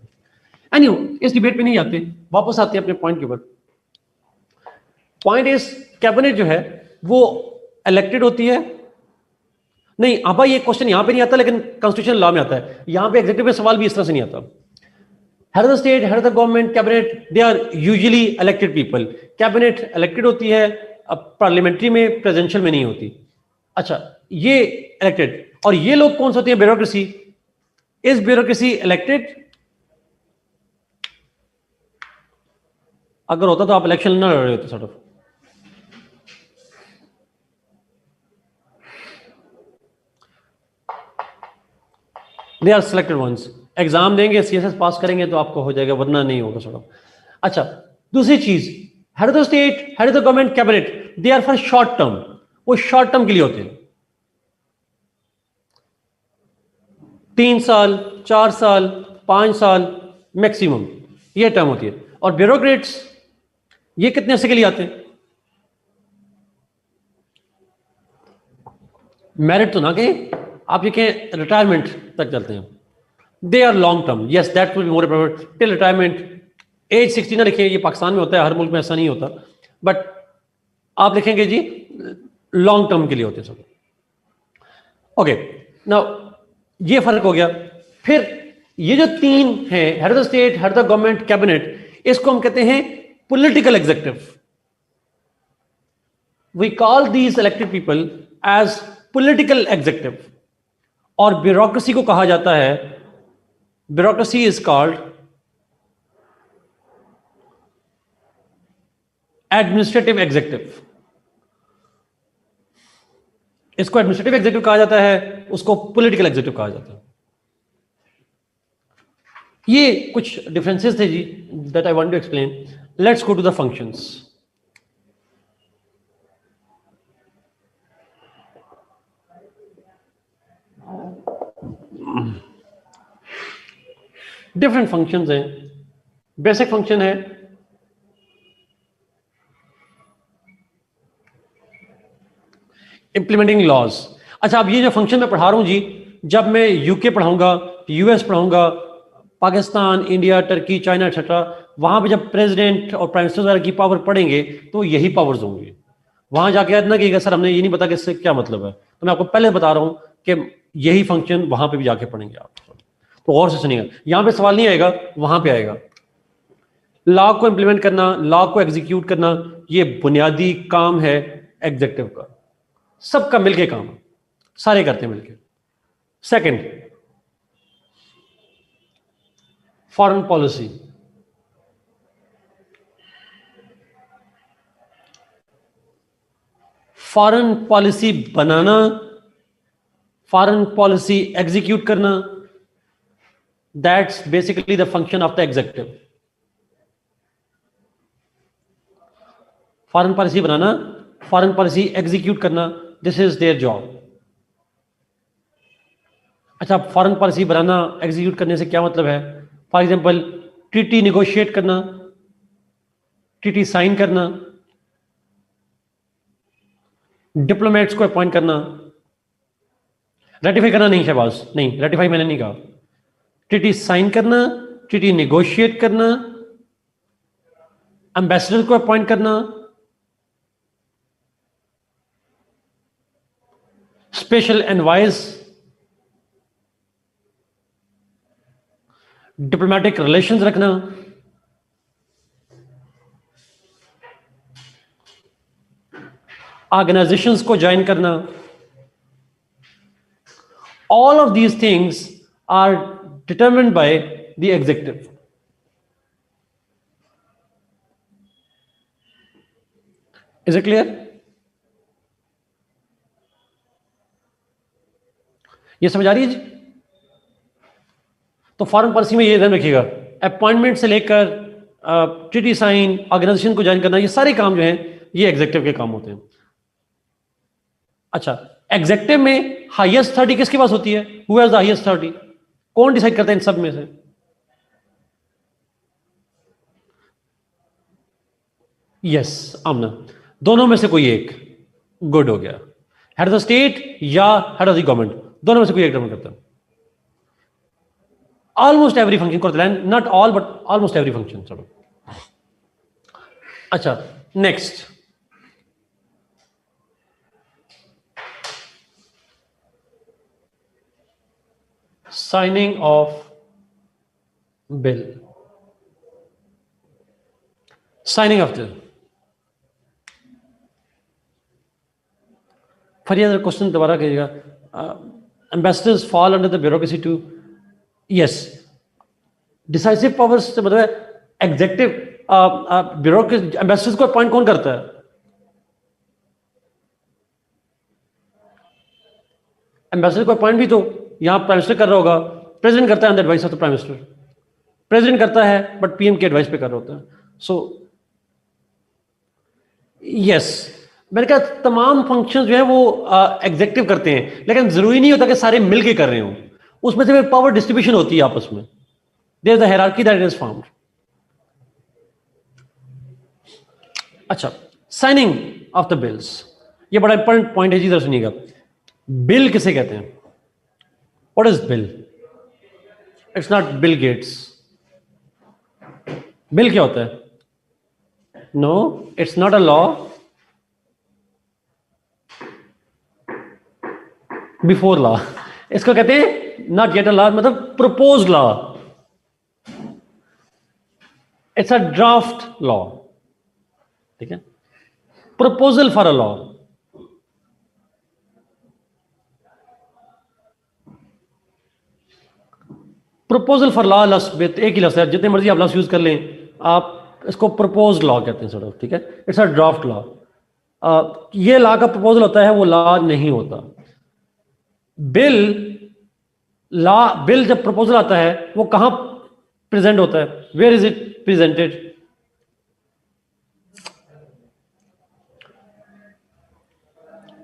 Speaker 1: एनीवे, इस डिबेट पे नहीं आते, वापस आते हैं अपने पॉइंट के ऊपर। पॉइंट इज, कैबिनेट जो है वो इलेक्टेड होती है। नहीं अब ये क्वेश्चन यहां पे नहीं आता, लेकिन कॉन्स्टिट्यूशन लॉ में आता है। यहां पे एग्जीक्यूटिव में सवाल भी इस तरह से नहीं आता। Head of the state, head of the government, cabinet, they are usually elected people. Cabinet elected होती है, अब पार्लियामेंट्री में, प्रेसिडेंशियल में नहीं होती। अच्छा, ये इलेक्टेड, और ये लोग कौन से होते हैं? ब्यूरोक्रेसी। Is bureaucracy elected? अगर होता तो आप इलेक्शन ना लड़ रहे होते sort of. They are selected ones. Exam देंगे, सीएसएस पास करेंगे तो आपको हो जाएगा, वरना नहीं होगा सॉर्ट ऑफ। अच्छा, दूसरी चीज, head of the state, head of the government, cabinet, they are for short term, वो शॉर्ट टर्म के लिए होते हैं, 3 साल, 4 साल, 5 साल मैक्सिमम ये टर्म होती है। और ब्यूरोक्रेट्स ये कितने अर्से के लिए आते हैं? मेरिट तो ना कहें आप, ये कहें रिटायरमेंट तक चलते हैं। They are long term, yes that will be more preferred till retirement. Age 60 ना लिखें, ये पाकिस्तान में होता है, हर मुल्क में ऐसा नहीं होता, बट आप लिखेंगे जी लॉन्ग टर्म के लिए होते हैं सब। ओके, नाउ ये फर्क हो गया। फिर ये जो 3 हैं, head of the state, head of the government, cabinet, इसको हम कहते हैं political executive. We call these elected people as political executive. और ब्यूरोक्रेसी को कहा जाता है, bureaucracy is called administrative executive. इसको एडमिनिस्ट्रेटिव एग्जीक्यूटिव कहा जाता है, उसको पॉलिटिकल एग्जीक्यूटिव कहा जाता है। ये कुछ डिफरेंसेस थे जी that I want to explain. Let's go to the functions. Different functions हैं। बेसिक फंक्शन है इंप्लीमेंटिंग लॉज। अच्छा, अब ये जो फंक्शन मैं पढ़ा रहा हूं जी, जब मैं यूके पढ़ाऊंगा, यूएस पढ़ाऊंगा, Pakistan, India, Turkey, China etcetera, वहां पे जब प्रेसिडेंट और प्राइम मिनिस्टर वगैरह की पावर पढ़ेंगे तो यही पावर्स होंगी। वहां जाके याद ना कि सर हमने ये नहीं पता कि इससे क्या मतलब है, तो मैं आपको पहले बता रहा हूं कि यही फंक्शन वहां पे भी जाके पढ़ेंगे आप। तो गौर से सुनिएगा, यहां पे सवाल नहीं आएगा, वहां पे आएगा। लॉ को इंप्लीमेंट करना, लॉ को एग्जीक्यूट करना, ये बुनियादी काम है एग्जीक्यूटिव का, सबका मिलके काम है, सारे करते हैं मिलके। Second, foreign policy. Foreign policy बनाना, फॉरेन पॉलिसी एग्जीक्यूट करना, that's basically the function of the executive. Foreign policy बनाना, फॉरेन पॉलिसी एग्जीक्यूट करना, दिस इज देयर जॉब। अच्छा, फॉरेन पॉलिसी बनाना, एग्जीक्यूट करने से क्या मतलब है? फॉर एग्जांपल, ट्रीटी निगोशिएट करना, ट्रीटी साइन करना, डिप्लोमेट्स को अपॉइंट करना, रेटिफाई करना नहीं शहबाज, नहीं रेटिफाई मैंने नहीं कहा, ट्रीटी साइन करना, ट्रीटी निगोशिएट करना, एम्बेसडर को अपॉइंट करना, स्पेशल एनवाइस, डिप्लोमेटिक रिलेशंस रखना, ऑर्गेनाइजेशंस को ज्वाइन करना। All of these things are determined by the executive. Is it clear? ये समझ आ रही है जी? तो फॉरेन पॉलिसी में ये ध्यान रखिएगा, अपॉइंटमेंट से लेकर ट्रीटी साइन, ऑर्गेनाइजेशन को ज्वाइन करना, ये सारे काम जो हैं ये एग्जीक्यूटिव के काम होते हैं। अच्छा, एग्जीक्यूटिव में हाईएस्ट अथॉरिटी किसके पास होती है? Who has the highest authority? कौन डिसाइड करता है इन सब में से? यस, आमना, दोनों में से कोई एक। गुड हो गया। हेड ऑफ द स्टेट या हेड ऑफ द गवर्नमेंट, दोनों में से कोई एक डिटरमाइन करता है। ऑलमोस्ट एवरी फंक्शन करते हैं, not all but almost every function. चलो, अच्छा next, signing of bill, signing of bill. Faryad question दोबारा कीजिएगा। Ambassadors fall under the bureaucracy too, yes, decisive powers से मतलब है एग्जीक्यूटिव। ब्यूरोक्रेसी, एम्बेसडर्स को अपॉइंट कौन करता है? एम्बेसडर को अपॉइंट भी तो यहां प्राइम मिनिस्टर कर रहा होगा, प्रेसिडेंट करता है on the advice of the prime minister. President करता है बट पीएम के एडवाइस पे कर रहा होता है। सो यस, मैंने कहा तमाम फंक्शन जो है वो एग्जेक्टिव करते हैं, लेकिन जरूरी नहीं होता कि सारे मिलके कर रहे हो, उसमें से पावर डिस्ट्रीब्यूशन होती है आपस में। There is a hierarchy that is found. अच्छा, साइनिंग ऑफ द बिल्स, ये बड़ा इंपॉर्टेंट पॉइंट है जी, इधर सुनिएगा। बिल किसे कहते हैं? What is bill? It's not Bill Gates. Bill क्या होता है? No, it's not a law before law. इसको कहते हैं नॉट येट अ लॉ, मतलब propose law. It's a draft law, ठीक है? Proposal for a law. Proposal for law, लफ्ज एक ही लफ्ज है, जितने मर्जी आप लफ्ज यूज कर लें, आप इसको प्रपोज लॉ कहते हैं सर, ठीक है? It's a draft law. ये लॉ का प्रपोजल होता है, वो लॉ नहीं होता। बिल, लॉ, बिल जब प्रपोजल आता है वो कहां प्रेजेंट होता है? Where is it presented?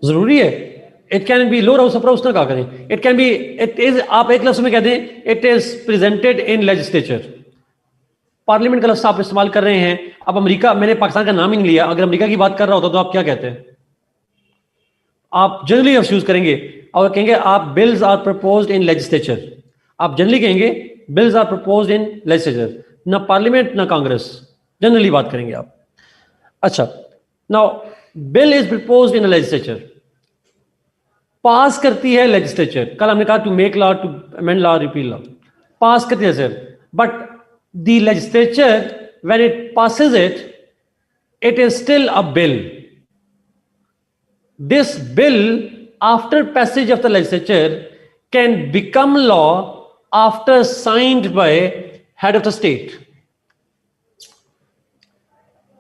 Speaker 1: जरूरी है? It can be lower house, upper house ना कहा करें। It can be, it is, आप एक लफ्ज में कह दें it is presented in legislature. Parliament का लफ्ज आप इस्तेमाल कर रहे हैं। अब अमेरिका, मैंने पाकिस्तान का नाम ही नहीं लिया, अगर अमेरिका की बात कर रहा होता तो आप क्या कहते हैं? आप जनरली लफ्ज यूज करेंगे और कहेंगे आप bills are proposed in legislature. आप जनरली कहेंगे bills are proposed in legislature, ना पार्लियामेंट ना कांग्रेस, जनरली बात करेंगे आप। अच्छा, now bill is proposed in legislature, pass करती है लेजिस्लेचर। कल हमने कहा to make law, to amend law, repeal law, pass करती है sir. But the legislature when it passes it, it is still a bill. This bill after passage of the legislature can become law after signed by head of the state.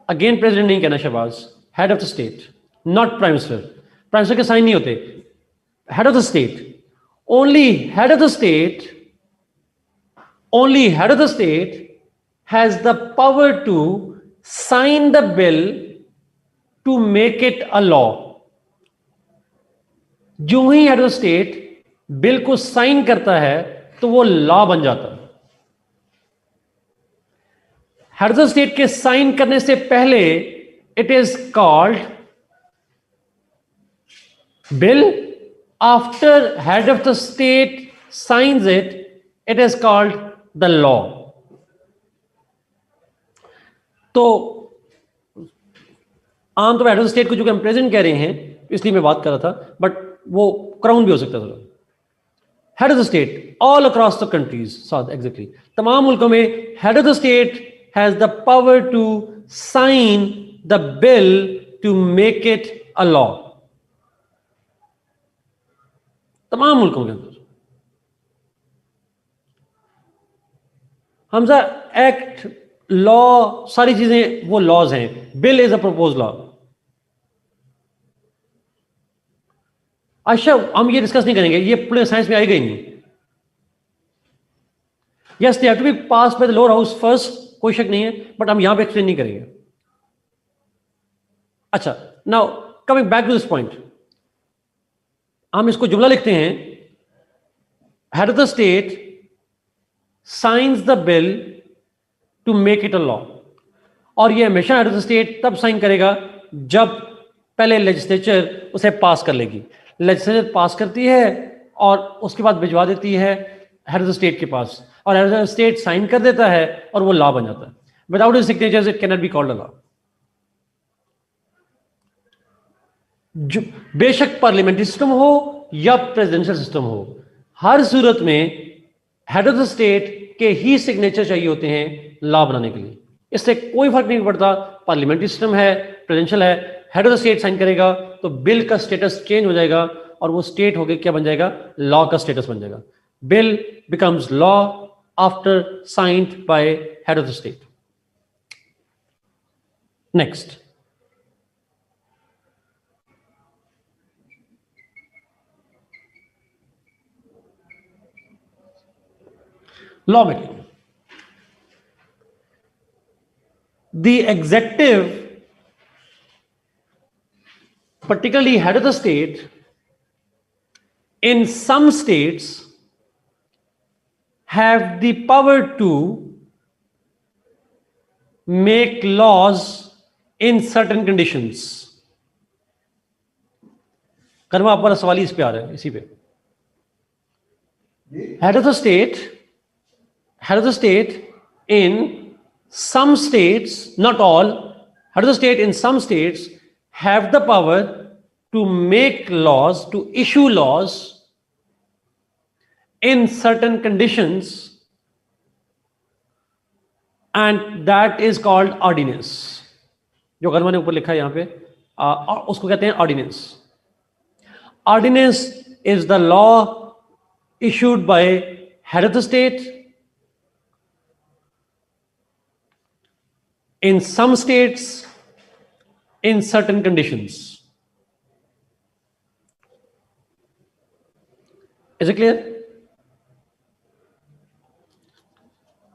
Speaker 1: Again president नहीं कहना Shahbaz, head of the state, not prime minister. Prime minister के sign नहीं होते, head of the state. Only head of the state, only head of the state has the power to sign the bill to make it a law. जो ही head of state bill को sign करता है तो वो law बन जाता है। Head of state के साइन करने से पहले it is called bill. After head of the state signs it, it is called the law. तो आमतौर पर हेड ऑफ द स्टेट को, जो कि हम प्रेजेंट कह रहे हैं इसलिए मैं बात कर रहा था, बट वो क्राउन भी हो सकता था। Head of the state all across the countries, साथ एग्जैक्टली तमाम मुल्कों में head of the state has the power to sign the bill to make it a law. तमाम मुल्कों के अंदर हमजा एक्ट, लॉ, सारी चीजें वो लॉज हैं। Bill is a propose law. अच्छा, हम ये डिस्कस नहीं करेंगे, ये पूरे साइंस में आएगा ही नहीं। Yes, they have to be pass by the lower house first, कोई शक नहीं है, बट हम यहां पे एक्सप्लेन नहीं करेंगे। अच्छा, now coming back to this point, हम इसको जुमला लिखते हैं, head of the state signs the bill to make it a law. और ये हमेशा हेड ऑफ द स्टेट तब साइन करेगा जब पहले लेजिस्लेचर उसे पास कर लेगी। लेजिस्लेचर पास करती है और उसके बाद भिजवा देती है हेड ऑफ द स्टेट के पास, और head of the state sign कर देता है और वो लॉ बन जाता है। Without his signatures it can not be called a law. बेशक पार्लियामेंट्री सिस्टम हो या प्रेसिडेंशियल सिस्टम हो, हर सूरत में हेड ऑफ द स्टेट के ही सिग्नेचर चाहिए होते हैं लॉ बनाने के लिए। इससे कोई फर्क नहीं पड़ता पार्लियामेंट्री सिस्टम है, प्रेसिडेंशियल है, head of the state sign करेगा तो बिल का स्टेटस चेंज हो जाएगा और वो स्टेट हो गया क्या बन जाएगा? लॉ का स्टेटस बन जाएगा। Bill becomes law after signed by head of the state. Next, law making. The executive particularly head of the state, in some states have the power to make laws in certain conditions. Karma आपका सवाल इस पे आ रहा है, इसी पे. Head of the state in some states, not all, head of the state in some states have the power to make laws, to issue laws in certain conditions, and that is called ordinance. जो कर्मा ने ऊपर लिखा है यहाँ पे, उसको कहते हैं ordinance. Ordinance is the law issued by head of the state in some states in certain conditions. Is it clear?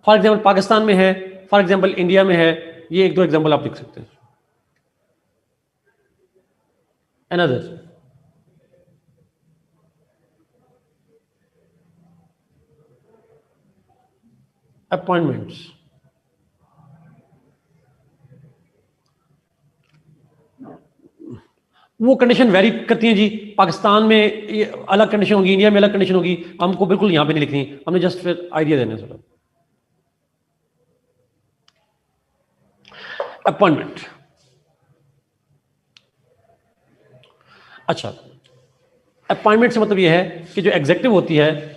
Speaker 1: For example Pakistan में है, फॉर एग्जाम्पल इंडिया में है. ये एक दो एग्जाम्पल आप लिख सकते हैं. Another. Appointments. वो कंडीशन वेरी करती हैं जी. पाकिस्तान में ये अलग कंडीशन होगी, इंडिया में अलग कंडीशन होगी. हमको बिल्कुल यहां पे नहीं लिखनी, हमने जस्ट फिर आइडिया देना है. अपॉइंटमेंट. अच्छा, अपॉइंटमेंट से मतलब ये है कि जो एग्जेक्टिव होती है,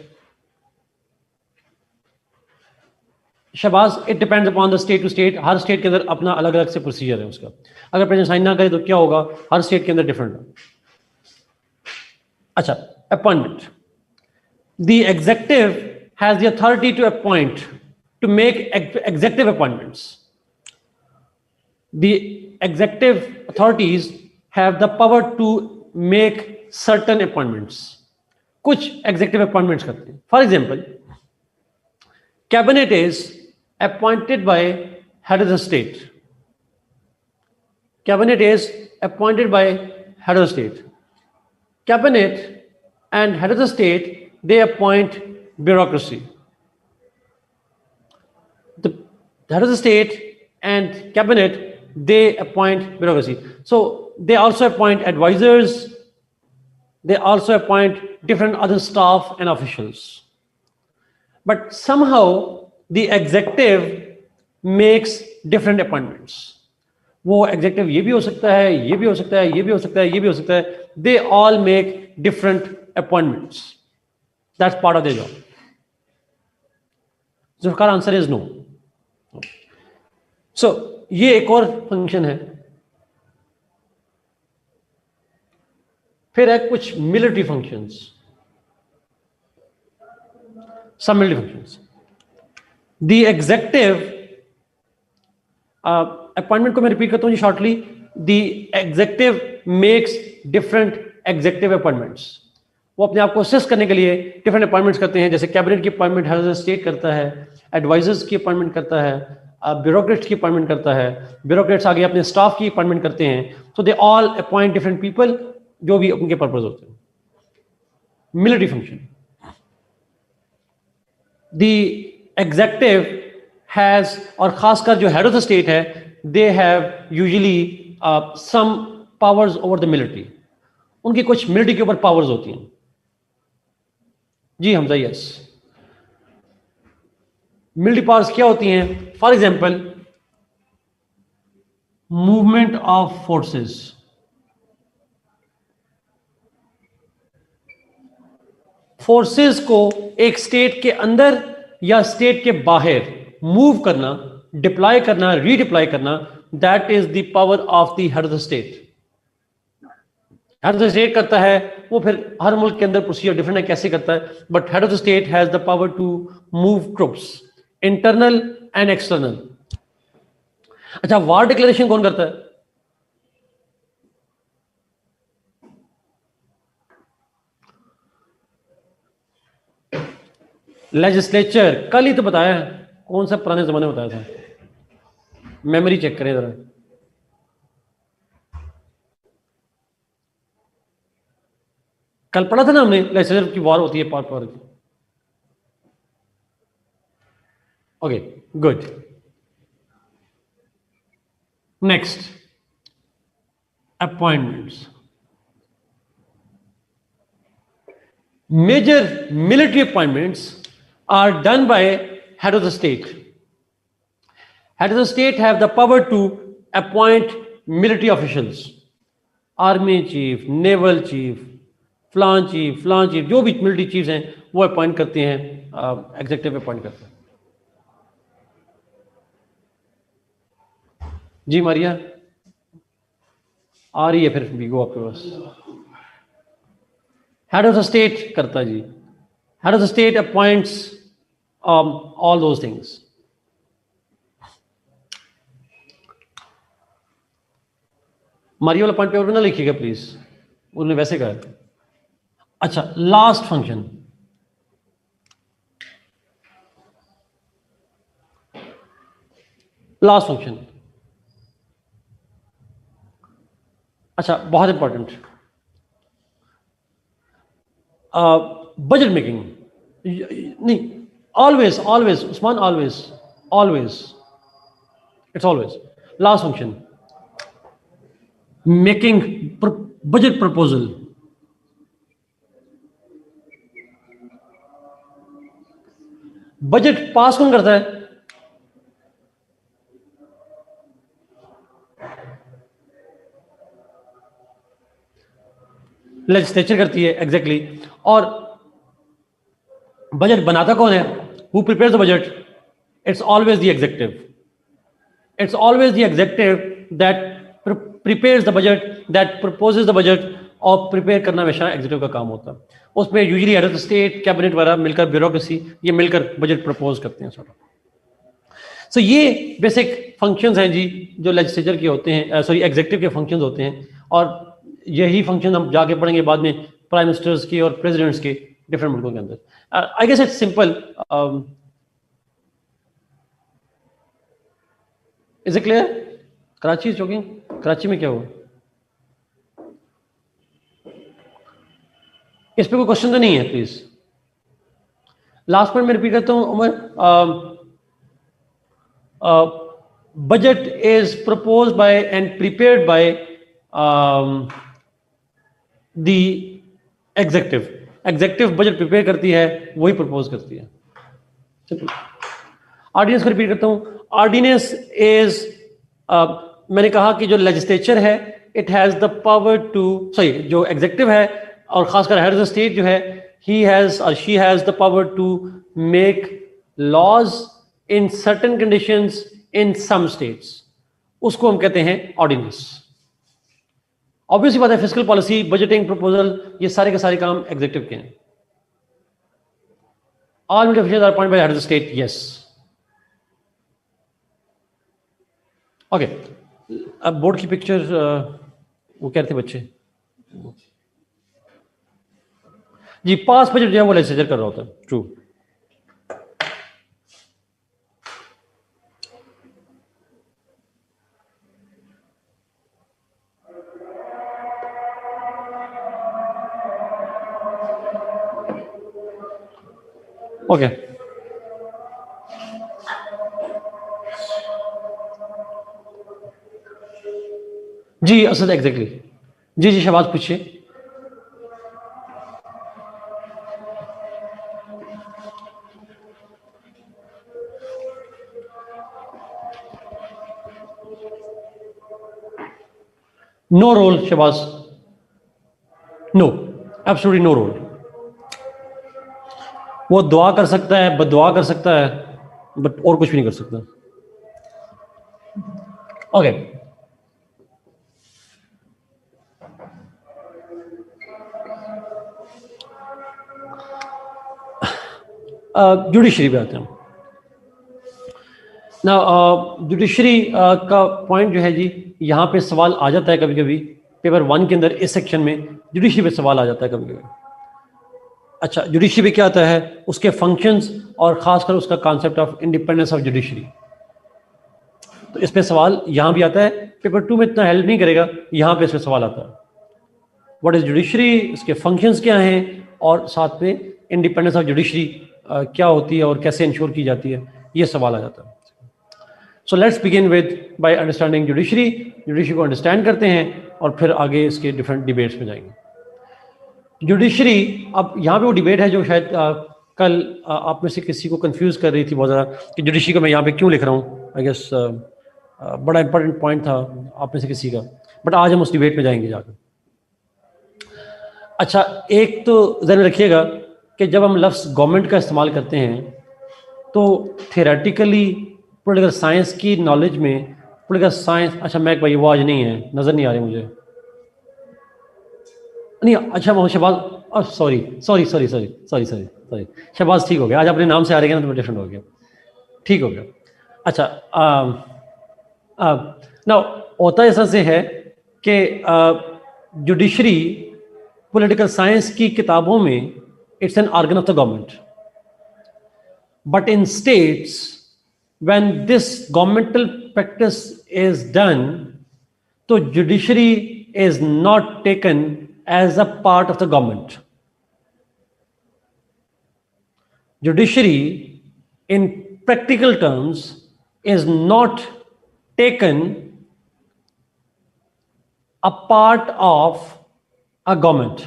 Speaker 1: Shahbaz, it depends upon the state to state. हर स्टेट के अंदर अपना अलग अलग से प्रोसीजर है उसका. अगर प्रेसिडेंट साइन ना करे तो क्या होगा, हर स्टेट के अंदर डिफरेंट है. अच्छा, appointment. The executive has the authority to appoint, to make executive appointments. The executive authorities have the power to make certain appointments. कुछ एग्जेक्टिव अपॉइंटमेंट्स करते हैं. For example, cabinet is appointed by head of the state. Cabinet is appointed by head of the state. Cabinet and head of the state, they appoint bureaucracy. The head of the state and cabinet, they appoint bureaucracy. So they also appoint advisors. They also appoint different other staff and officials. But somehow the executive makes different appointments. वो executive ये भी हो सकता है, ये भी हो सकता है, ये भी हो सकता है, ये भी हो सकता है. They all make different appointments. That's part of their job. So our answer is no. So ये एक और फंक्शन है. फिर है कुछ military functions. Some military functions. The executive appointment को मैं रिपीट करता हूँ जी shortly. The executive makes different executive appointments. वो अपने आप को असिस्ट करने के लिए डिफरेंट अपॉइंटमेंट्स करते हैं. जैसे कैबिनेट की appointment head of the state करता है, एडवाइजर्स की अपॉइंटमेंट करता है, ब्यूरोक्रेट्स की अपॉइंटमेंट करता है, ब्यूरोक्रेट्स आगे अपने स्टाफ की अपॉइंटमेंट करते हैं. So they all appoint different people जो भी उनके पर्पज होते हैं. Military function. The executive has, और खासकर जो head of the state है, they have usually some powers over the military. उनकी कुछ military के ऊपर powers होती हैं. जी हमजा, yes. Military powers क्या होती हैं? For example, movement of forces. Forces को एक स्टेट के अंदर या स्टेट के बाहर मूव करना, डिप्लॉय करना, रीडिप्लॉय करना, that is the power of the head of the state. Head of the state करता है वो, फिर हर मुल्क के अंदर प्रोसीजर डिफरेंट है कैसे करता है, but head of the state has the power to move troops, internal and external. अच्छा, वार डिक्लेरेशन कौन करता है? लेजिस्लेचर. कल ही तो बताया, कौन सा पुराने जमाने में बताया था, मेमोरी चेक करें जरा. कल पढ़ा था ना हमने लेजिस्लेचर की वॉर होती है पावर पावर की। Okay good. Next, appointments. Major military appointments are done by head of the state. Head of the state have the power to appoint military officials. Army chief, naval chief, flan chief, जो भी military chiefs हैं वो appoint करते हैं, executive appoint करते हैं। जी मारिया आ रही है फिर बीगो आपके पास। हेड ऑफ द स्टेट करता जी, head of the state appoints all those things. Maria वाला पॉइंट पेपर में ना लिखिएगा प्लीज, उन्होंने वैसे कहा। अच्छा, लास्ट फंक्शन, लास्ट फंक्शन, अच्छा बहुत इंपॉर्टेंट, बजट मेकिंग। नहीं, always always Usman, always always, it's always last function, making budget proposal. Budget pass कौन करता है? लेजिस्लेचर करती है, एग्जैक्टली। और बजट बनाता कौन है? Who prepares the budget? It's always the executive. It's always the executive that prepares the budget, that proposes the budget. और प्रिपेयर करना हमेशा एग्जीक्यूटिव का काम होता है। उसमें usually head of the state, cabinet वगैरह मिलकर, ब्यूरोक्रेसी, ये मिलकर बजट प्रपोज करते हैं सॉर्ट ऑफ। सो ये बेसिक फंक्शंस हैं जी जो लेजिस्लेचर के होते हैं, सॉरी एग्जीक्यूटिव के फंक्शंस होते हैं। और यही फंक्शन हम जाके पढ़ेंगे बाद में प्राइम मिनिस्टर्स के और प्रेसिडेंट्स के डिफरेंट मुल्कों के अंदर। I guess it's simple. Is it clear? Karachi चौकिंग, कराची में क्या हुआ? इस पे कोई क्वेश्चन तो नहीं है प्लीज? लास्ट पॉइंट मैं रिपीट करता हूं Umar. Budget is propose by and prepared by the executive. Executive budget prepare करती है, वही प्रपोज करती है। ऑर्डिनेंस को रिपीट करता हूं। ऑर्डिनेंस इज, मैंने कहा कि जो लेजिस्लेचर है it has the power to, sorry जो एग्जीक्यूटिव है और खासकर हेड ऑफ द स्टेट जो है, ही हैज और she has the power to make laws in certain conditions in some states. उसको हम कहते हैं ऑर्डिनेंस। ऑब्वियसली बात है, फिस्कल पॉलिसी, बजटिंग, प्रपोजल, ये सारे के सारे काम एग्जीक्यूटिव के हैं। All military officers are appointed by head of the state, yes. Okay, अब बोर्ड की पिक्चर, वो कह रहे थे बच्चे जी, पास बजट जो है वो लेजिस्लेचर कर रहा होता है, ट्रू। ओके, जी असद, एग्जैक्टली। जी जी शहबाज पूछिए। No role Shahbaz, no, absolutely no role. वो दुआ कर सकता है, बददुआ कर सकता है, बट और कुछ भी नहीं कर सकता। ओके, जुडिशरी पे आते हैं ना। जुडिशरी का पॉइंट जो है जी, यहाँ पे सवाल आ जाता है कभी कभी पेपर 1 के अंदर, इस सेक्शन में जुडिशरी पे सवाल आ जाता है कभी कभी। अच्छा, जुडिशरी पे क्या आता है, उसके फंक्शंस और खासकर उसका concept of independence of judiciary. तो इस पे सवाल यहाँ भी आता है। पेपर 2 में इतना हेल्प नहीं करेगा, यहाँ पे इस पे सवाल आता है। व्हाट इज जुडिशरी, इसके फंक्शंस क्या हैं, और साथ में इंडिपेंडेंस ऑफ जुडिशरी क्या होती है और कैसे इंश्योर की जाती है, ये सवाल आ जाता है। So let's begin with by understanding judiciary. Judiciary को अंडरस्टैंड करते हैं और फिर आगे इसके डिफरेंट डिबेट्स में जाएंगे। जुडिशरी, अब यहाँ पे वो डिबेट है जो शायद कल आप में से किसी को कंफ्यूज कर रही थी बहुत ज़्यादा कि जुडिशरी को मैं यहाँ पे क्यों लिख रहा हूँ। आई गेस बड़ा इंपॉर्टेंट पॉइंट था आप में से किसी का, बट आज हम उस डिबेट में जाएंगे जाकर। अच्छा, एक तो ध्यान रखिएगा कि जब हम लफ्ज़ गवर्नमेंट का इस्तेमाल करते हैं तो थियोरेटिकली पॉलिटिकल साइंस की नॉलेज में पॉलिटिकल साइंस, अच्छा मैक भाई वो आज नहीं है, नज़र नहीं आ रही मुझे, नहीं अच्छा वो Shahbaz, sorry sorry sorry sorry sorry sorry sorry Shahbaz ठीक हो गया, आज अपने नाम से आ रहे हैं ना तो डिफरेंट हो गया, ठीक हो गया। अच्छा ना होता ऐसा से है कि जुडिशरी पॉलिटिकल साइंस की किताबों में it's an organ of the government, but in states when this governmental practice is done, so judiciary is not taken as a part of the government. Judiciary in practical terms is not taken a part of a government.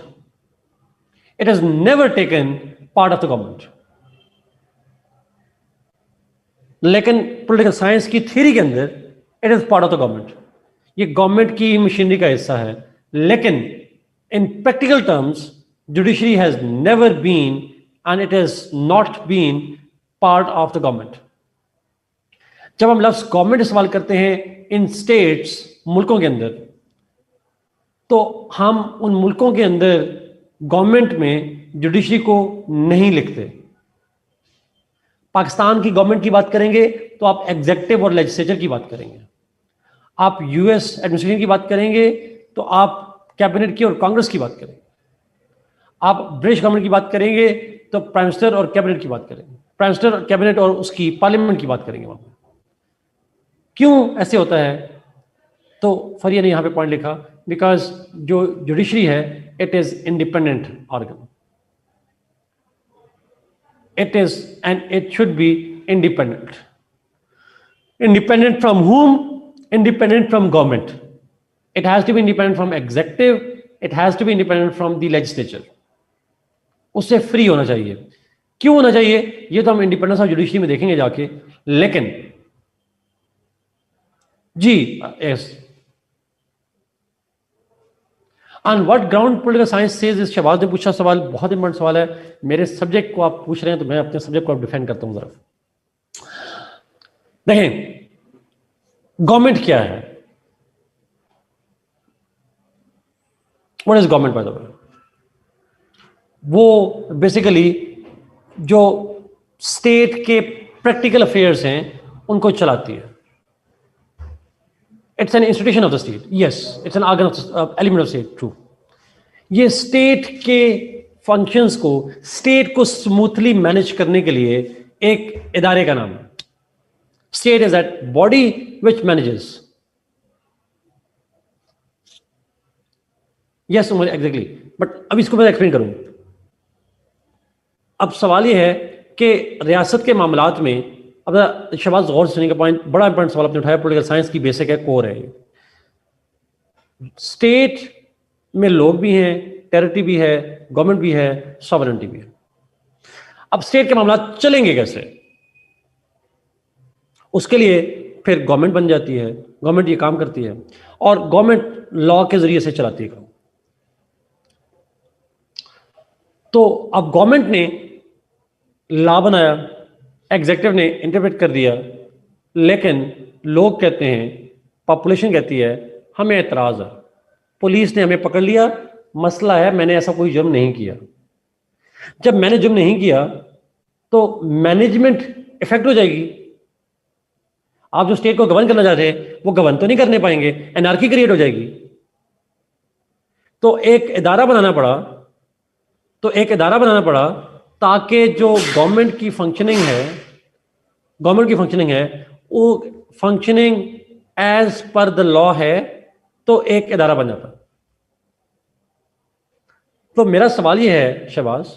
Speaker 1: It has never taken part of the government. लेकिन political science की theory के अंदर it is part of the government, ये government की machinery का हिस्सा है, लेकिन in practical terms judiciary has never been and it has not been part of the government. जब हम लफ्ज गवर्नमेंट इस्तेमाल करते हैं इन स्टेट्स, मुल्कों के अंदर, तो हम उन मुल्कों के अंदर गवर्नमेंट में जुडिशरी को नहीं लिखते। पाकिस्तान की गवर्नमेंट की बात करेंगे तो आप एग्जेक्टिव और लेजिस्लेचर की बात करेंगे, आप यूएस एडमिनिस्ट्रेशन की बात करेंगे तो आप कैबिनेट की और कांग्रेस की बात करेंगे, आप ब्रिटिश गवर्नमेंट की बात करेंगे तो प्राइम मिनिस्टर और कैबिनेट की बात करेंगे, प्राइम मिनिस्टर और कैबिनेट और उसकी पार्लियामेंट की बात करेंगे वहां पर। क्यों ऐसे होता है? तो फरिया ने यहां पे पॉइंट लिखा, बिकॉज जो जुडिशरी है it is independent organ, it is and it should be independent. Independent from whom? Independent from government. It has to be independent from executive, it has to be independent from the legislature. उससे free होना चाहिए। क्यों होना चाहिए ये तो हम independence of judiciary में देखेंगे जाके, लेकिन जी yes on what ground political science says इस शहबाज ने पूछा सवाल, बहुत इंपॉर्टेंट सवाल है। मेरे सब्जेक्ट को आप पूछ रहे हैं तो मैं अपने सब्जेक्ट को डिफेंड करता हूं। जरा देखें गवर्नमेंट क्या है, what is government by the way? वो बेसिकली जो स्टेट के प्रैक्टिकल अफेयर्स हैं उनको चलाती है। It's an institution of the state. Yes, it's an organ of element of state. True. ये स्टेट के फंक्शंस को, स्टेट को स्मूथली मैनेज करने के लिए एक इदारे का नाम है। State is that body which manages. Yes exactly, but अब इसको मैं एक्सप्लेन करूं। अब सवाल ये है कि रियासत के मामलात में, अब शहबाज गौर से सुनने का पॉइंट, बड़ा इंपॉर्टेंट सवाल आपने उठाया, पॉलिटिकल साइंस की बेसिक है, कोर है। स्टेट में लोग भी हैं, टेरिटरी भी है, गवर्नमेंट भी है, सॉवरेनिटी भी है। अब स्टेट के मामला चलेंगे कैसे? उसके लिए फिर गवर्नमेंट बन जाती है, गवर्नमेंट ये काम करती है और गवर्नमेंट लॉ के जरिए से चलाती है काम। तो अब गवर्नमेंट ने लॉ बनाया, एग्जीक्यूटिव ने इंटरप्रेट कर दिया, लेकिन लोग कहते हैं, पॉपुलेशन कहती है हमें एतराज है, पुलिस ने हमें पकड़ लिया, मसला है मैंने ऐसा कोई जुर्म नहीं किया। जब मैंने जुर्म नहीं किया तो मैनेजमेंट इफेक्ट हो जाएगी। आप जो स्टेट को गवर्न करना चाहते हैं वो गवर्न तो नहीं करने पाएंगे, एनार्की क्रिएट हो जाएगी। तो एक इदारा बनाना पड़ा, ताकि जो गवर्नमेंट की फंक्शनिंग है वो functioning as per the law है, तो एक इदारा बन जाता। तो मेरा सवाल ये है शहबाज,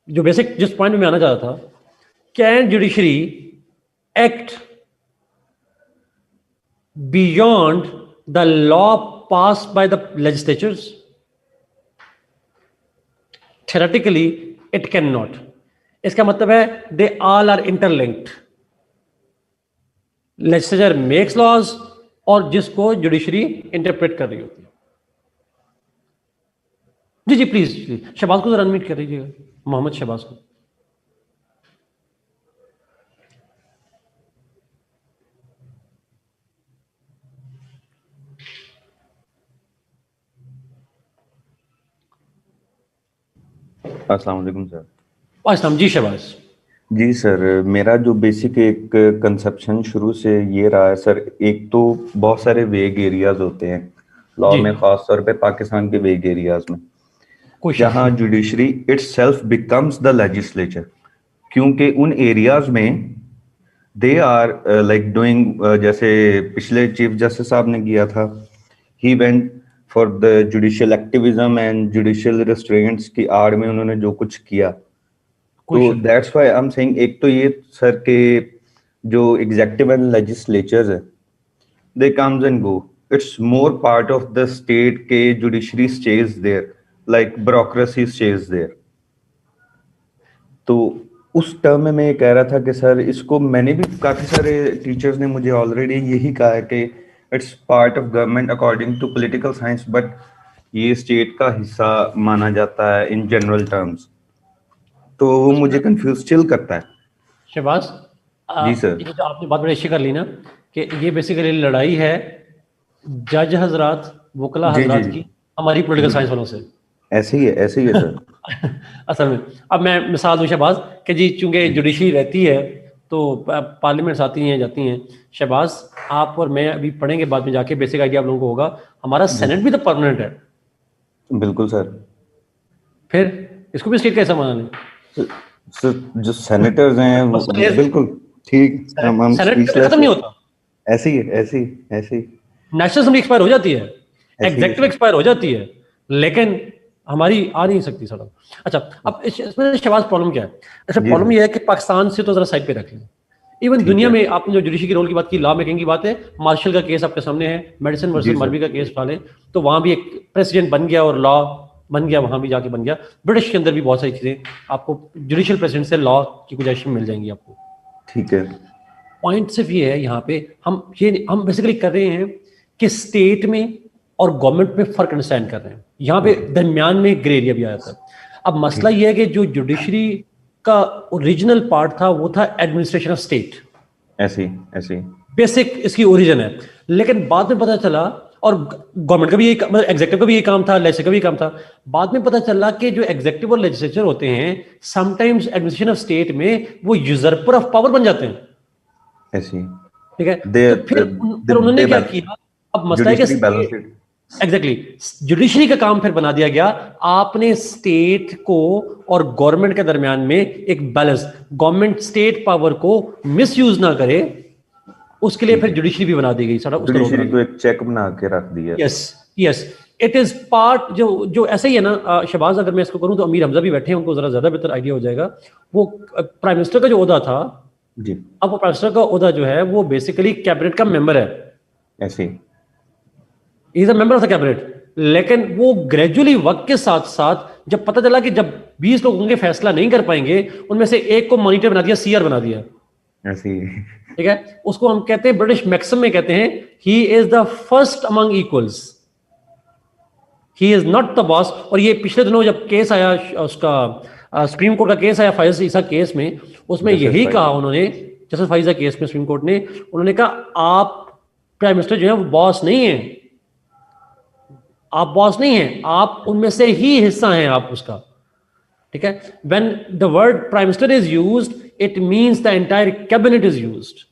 Speaker 1: जो बेसिक जिस पॉइंट में मैं आना चाह रहा था, can judiciary act beyond the law pass by the legislatures? Theoretically it can not. इसका मतलब है they all are interlinked. Legislature makes laws और जिसको जुडिशरी इंटरप्रेट कर रही होती है। जी जी प्लीज शहबाज को जरा अनम्यूट कर दीजिएगा, मोहम्मद शहबाज को।
Speaker 2: अस्सलाम वालेकुम सर।
Speaker 1: अस्सलाम जी शहबाज।
Speaker 2: जी सर, मेरा जो बेसिक एक कंसेप्शन शुरू से ये रहा है सर, एक तो बहुत सारे वेग एरियाज होते हैं लॉ
Speaker 1: जी
Speaker 2: में, खास तौर पे पाकिस्तान के वेग एरियाज में,
Speaker 1: कोई शक
Speaker 2: जहां
Speaker 1: नहीं।
Speaker 2: Judiciary itself becomes the legislature, क्योंकि उन एरियाज में दे आर लाइक डूइंग, जैसे पिछले चीफ जस्टिस साहब ने किया था, he went for the judicial activism and judicial restraints की आड़ में उन्होंने जो कुछ किया।
Speaker 1: कोई
Speaker 2: तो
Speaker 1: शक
Speaker 2: that's why I am saying, एक तो ये सर के जो एग्जेक्टिव एंड लेजिस्लेचर्स है, they comes and go, it's more part of the state के judiciary stage there, like bureaucracy stage there. तो उस टर्म में मैं ये कह रहा था कि सर इसको, मैंने भी काफी सारे टीचर्स ने मुझे ऑलरेडी यही कहा है कि it's part of government according to political science, but ये स्टेट का हिस्सा माना जाता है इन जनरल टर्म्स। तो वो मुझे कंफ्यूज स्टिल करता है।
Speaker 1: शहबाज।
Speaker 2: जी सर।
Speaker 1: ये जो आपने बात बड़ी अच्छी कर ली ना, कि ये बेसिकली लड़ाई है जज हजरात, वकला
Speaker 2: जी जी
Speaker 1: हजरात
Speaker 2: जी
Speaker 1: की हमारी पॉलिटिकल
Speaker 2: जी,
Speaker 1: साइंस वालों से।
Speaker 2: ऐसे ही है, ऐसे ही है सर।
Speaker 1: असल में अब मैं मिसाल दूं शहबाज कि जी चूंकि
Speaker 2: जी
Speaker 1: जुडिशरी रहती है तो पार्लियामेंट्स आती हैं जाती हैं। शहबाज आप और मैं अभी पढ़ेंगे बाद में जाके, बेसिक आइडिया आप लोगों को होगा। हमारा
Speaker 2: जी
Speaker 1: सेनेट भी तो परमानेंट है,
Speaker 2: बिल्कुल सर।
Speaker 1: फिर इसको भी स्टेट कैसे माना लें?
Speaker 2: सर जो सेनेटर्स हैं
Speaker 1: और
Speaker 2: बिल्कुल ठीक, हम
Speaker 1: सेनेट कभी
Speaker 2: स्पीचलेस
Speaker 1: खत्म
Speaker 2: है।
Speaker 1: नहीं होता।
Speaker 2: ऐसे ही है, ऐसे ही, ऐसे ही,
Speaker 1: नेशनल असेंबली एक्सपायर हो जाती है,
Speaker 2: ऐसे ही है
Speaker 1: एग्जेक्टिव
Speaker 2: सर।
Speaker 1: एक्सपायर हो जाती है, लेकिन हमारी आ नहीं सकती सड़क। अच्छा, अब इसमें शहबाज प्रॉब्लम क्या है? अच्छा,
Speaker 2: जी
Speaker 1: प्रॉब्लम
Speaker 2: सर।
Speaker 1: यह है कि पाकिस्तान से तो जरा साइड पे रख लें। इवन
Speaker 2: ठीक
Speaker 1: दुनिया
Speaker 2: है।
Speaker 1: में आपने जो जुडिशरी के रोल की बात की, लॉ मेकिंग की बात है, मार्शल का केस आपके सामने है, मेडिसिन
Speaker 2: जी
Speaker 1: वर्सेस
Speaker 2: सर।
Speaker 1: मर्बी का केस उठा लें, तो वहां भी एक प्रेसिडेंट बन गया और लॉ बन गया, वहां भी जाके बन गया। ब्रिटिश के अंदर भी बहुत सारी चीजें आपको जुडिशियल प्रेसिडेंट से लॉ की गुंजाइश मिल जाएंगी आपको।
Speaker 2: ठीक है।
Speaker 1: पॉइंट सिर्फ ये है, यहाँ पे हम बेसिकली कर रहे हैं कि स्टेट में और गवर्नमेंट में फर्क अंडरस्टैंड कर रहे हैं। यहाँ पे दरमियान में ग्रे एरिया भी आ जाता है। अब मसला
Speaker 2: ठीक,
Speaker 1: ये है कि जो जुडिशरी का ओरिजिनल पार्ट था वो था एडमिनिस्ट्रेशन ऑफ स्टेट,
Speaker 2: ऐसे ही, ऐसे ही।
Speaker 1: बेसिक इसकी ओरिजिन है। लेकिन बाद में पता चला, और गवर्नमेंट का भी यही मतलब एग्जेक्टिव का भी यही काम था, लेजिस्लेटिव का भी काम था, बाद में पता चला कि जो एग्जेक्टिव और लेजिस्लेचर होते हैं समटाइम्स एडमिनिस्ट्रेशन ऑफ स्टेट में वो यूजर्पर ऑफ पावर बन जाते हैं।
Speaker 2: ऐसे ही।
Speaker 1: ठीक है,
Speaker 2: दे
Speaker 1: तो फिर उन्होंने क्या किया? अब मसला है
Speaker 2: जुडिशरी बैलेंस
Speaker 1: कि
Speaker 2: इट।
Speaker 1: एग्जैक्टली जुडिशरी का काम फिर बना दिया गया, आपने स्टेट को और गवर्नमेंट के दरमियान में एक बैलेंस, गवर्नमेंट स्टेट पावर को मिसयूज ना करे, उसके लिए
Speaker 2: ठीक
Speaker 1: फिर
Speaker 2: है,
Speaker 1: जुडिशरी भी बना दी गई, सारा उसका रोल बना
Speaker 2: जुडिशरी को
Speaker 1: दिया।
Speaker 2: एक चेक बना के रख दिया।
Speaker 1: Yes yes, it is part, जो जो ऐसे ही है ना शहबाज, अगर मैं इसको करूं तो अमीर हमजा भी बैठे हैं, उनको जरा ज्यादा बेहतर आइडिया हो जाएगा। वो प्राइम मिनिस्टर का जो ओहदा था,
Speaker 2: जी।
Speaker 1: अब वो प्राइम मिनिस्टर का ओहदा जो है वो बेसिकली कैबिनेट का मेंबर है,
Speaker 2: ऐसे ही।
Speaker 1: Is a member of the cabinet. लेकिन वो ग्रेजुअली वक्त के साथ साथ जब पता चला कि जब 20 लोग उनके फैसला नहीं कर पाएंगे, उनमें से एक को मॉनिटर बना दिया, सीआर बना दिया।
Speaker 2: ऐसे ही।
Speaker 1: ठीक है, उसको हम कहते हैं, ब्रिटिश मैक्सिम में कहते हैं, he is the first among equals, he is not the boss. और ये पिछले दिनों जब केस आया उसका सुप्रीम कोर्ट का केस आया फाइज ईसा केस में, उसमें
Speaker 2: जस्टिस
Speaker 1: यही कहा
Speaker 2: फाइजल।
Speaker 1: उन्होंने, जस्टिस फाइजा केस में सुप्रीम कोर्ट ने, उन्होंने कहा आप प्राइम मिनिस्टर जो है वो बॉस नहीं है, आप बॉस नहीं हैं, आप उनमें से ही हिस्सा हैं आप उसका। ठीक है, when the word prime minister is used, it means the entire cabinet is used.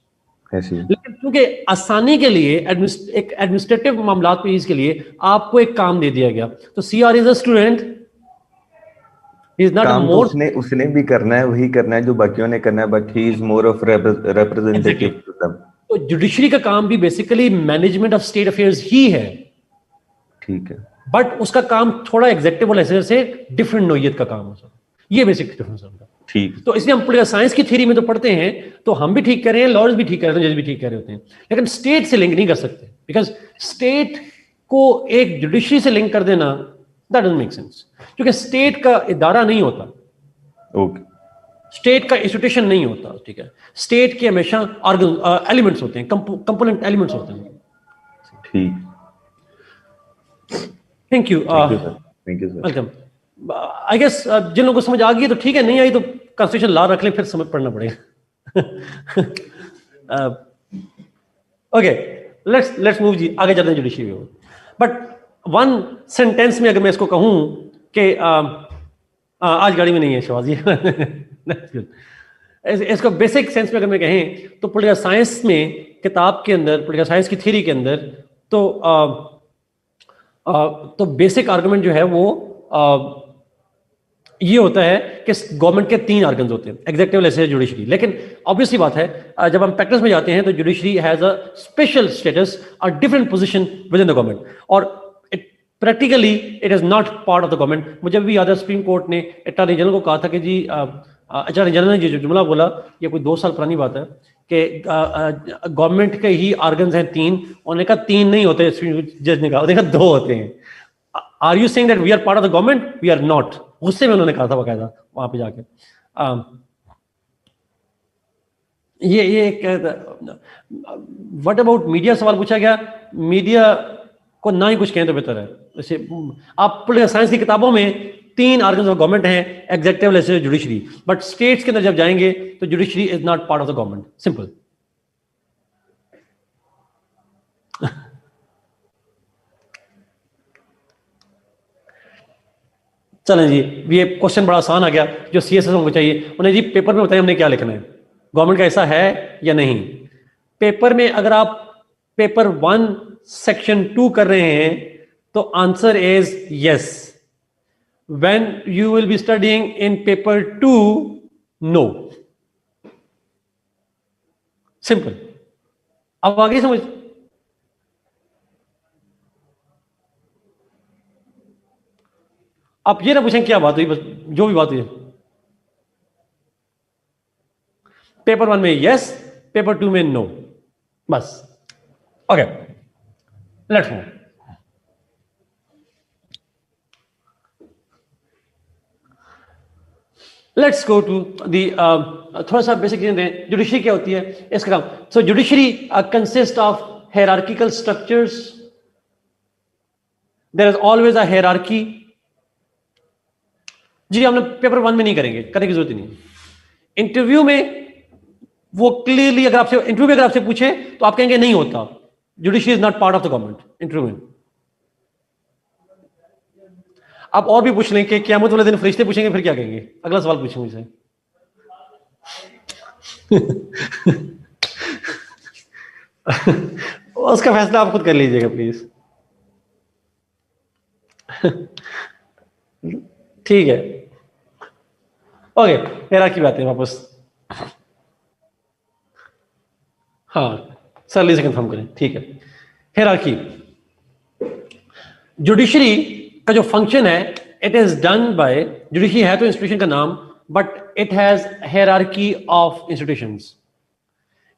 Speaker 2: ऐसे ही।
Speaker 1: लेकिन क्योंकि आसानी के लिए एक एडमिनिस्ट्रेटिव मामलात पेश के लिए आपको एक काम दे दिया गया, तो CR is a student, is not
Speaker 2: काम तो
Speaker 1: मोर।
Speaker 2: उसने उसने भी करना है, वही करना है जो बाकियों ने करना है, but he is more of
Speaker 1: exactly,
Speaker 2: representative to them.
Speaker 1: तो जुडिशरी का काम भी basically management of state affairs ही है।
Speaker 2: ठीक है।
Speaker 1: बट उसका काम थोड़ा एग्जेक्टिव लेजिस्लेचर से डिफरेंट नोयत का काम हो सकता है। ये बेसिक डिफरेंस है उनका।
Speaker 2: ठीक।
Speaker 1: तो इसलिए हम पॉलिटिकल साइंस की थ्योरी में तो पढ़ते हैं, तो हम भी ठीक कर रहे हैं, लॉयर्स भी ठीक कर रहे हैं, जज भी ठीक कर रहे होते हैं, लेकिन स्टेट से लिंक नहीं कर सकते, बिकॉज स्टेट को एक जुडिशरी से लिंक कर देना दैट डजंट मेक सेंस, क्योंकि स्टेट का इदारा नहीं होता,
Speaker 2: ओके,
Speaker 1: स्टेट का इंस्टीट्यूशन नहीं होता, ठीक है। स्टेट के हमेशा एलिमेंट्स होते हैं, कंपोनेंट एलिमेंट्स होते हैं।
Speaker 2: ठीक।
Speaker 1: Thank you
Speaker 2: sir, thank you sir.
Speaker 1: Welcome. I guess जिन लोगों को समझ आ गई तो ठीक है, नहीं आई तो कॉन्स्टिट्यूशन ला रख लें, फिर समझ पढ़ना पड़ेगा। ओके, लेट्स मूव जी, आगे चलते हैं जुडिशरी में। बट वन सेंटेंस में अगर मैं इसको कहूं कि आज गाड़ी में नहीं है शवाजी। इसको बेसिक सेंस में अगर मैं कहें तो पॉलिटिकल साइंस में, किताब के अंदर, पॉलिटिकल साइंस की थ्योरी के अंदर तो बेसिक आर्गुमेंट जो है वो ये होता है कि गवर्नमेंट के 3 आर्गन्स होते हैं, एग्जीक्यूटिव, लेजिस्लेचर, जुडिशरी। लेकिन ऑब्वियसली बात है, जब हम प्रैक्टिस में जाते हैं तो judiciary has a special status, a different position within the government, और practically it is not part of the government. मुझे भी याद है सुप्रीम कोर्ट ने अटॉर्नी जनरल को कहा था कि जी, अटॉर्नी जनरल ने जो जुमला बोला, ये कोई 2 साल पुरानी बात है, कि गवर्नमेंट के ही आर्गन्स हैं 3। उन्होंने कहा 3 नहीं होते, जज ने कहा 2 होते हैं। Are you saying that we are part of the government? We are not. गुस्से में उन्होंने कहा था बकायदा वहां पे जाके। ये व्हाट अबाउट मीडिया, सवाल पूछा गया। मीडिया को ना ही कुछ कहें तो बेहतर है। जैसे आप पॉलिटिकल साइंस की किताबों में 3 आर्गन्स ऑफ गवर्नमेंट हैं, executive, legislature, judiciary, but states के अंदर जब जाएंगे तो judiciary is not part of the government, simple. चलें जी, ये क्वेश्चन बड़ा आसान आ गया जो सीएसएस को चाहिए। उन्हें जी पेपर में बताइए हमने क्या लिखना है, गवर्नमेंट का ऐसा है या नहीं। पेपर में अगर आप पेपर 1 सेक्शन 2 कर रहे हैं तो answer is yes. When you will be studying in paper 2, no. Simple. अब आगे समझ। आप ये ना पूछें क्या बात हुई, बस जो भी बात हुई। पेपर 1 में यस, पेपर 2 में नो, बस। Okay, let's move. Let's go to the, थोड़ा सा बेसिक चीजें दें। जुडिशरी क्या होती है, इसका काम। So judiciary consist of hierarchical structures. There is always a hierarchy. जी, हमने पेपर 1 में नहीं करेंगे, करने की जरूरत ही नहीं। इंटरव्यू में वो क्लियरली, अगर आपसे इंटरव्यू में अगर आपसे पूछे तो आप कहेंगे नहीं होता, judiciary is not part of the government. Interview में आप और भी पूछ लें कि क़यामत वाले दिन फरिश्ते पूछेंगे, फिर क्या कहेंगे? अगला सवाल पूछेंगे मुझसे। उसका फैसला आप खुद कर लीजिएगा प्लीज। ठीक है, ओके, हेरा की बात है वापस। हाँ, सरली से कंफर्म करें, ठीक है। हायरार्की, जुडिशरी का जो फंक्शन है, it is done by, judiciary है तो इंस्टीट्यूशन का नाम, but it has hierarchy of institutions.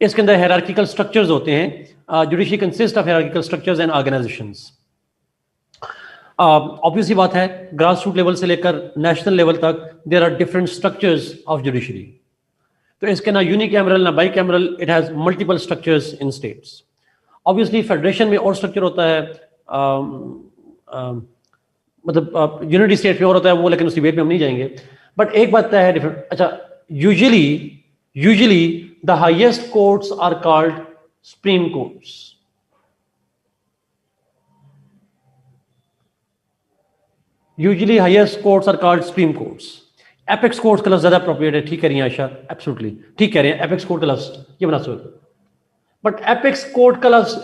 Speaker 1: इसके अंदर हायरार्किकल स्ट्रक्चर्स होते हैं। Judiciary consist of hierarchical structures and organisations. Obviously बात है, ग्रास रूट लेवल से लेकर नेशनल लेवल तक there are different structures of judiciary. तो इसके ना यूनिकैमरल ना bicameral, it has multiple structures in states. Obviously federation में और स्ट्रक्चर होता है, मतलब यूनिटी स्टेट में और होता है वो, लेकिन उस डिबेट में हम नहीं जाएंगे। बट एक बात तय है डिफरेंट। अच्छा, usually the highest courts are called supreme courts. Usually highest courts are called supreme courts. Apex courts का लफ्ज ज्यादा अप्रोप्रिएट है, ठीक कह रही हैं आयशा, एब्सोल्युटली ठीक कह रहे हैं, एपेक्स कोर्ट का लफ्ज ये मुनासिब। बट एपेक्स कोर्ट का लफ्ज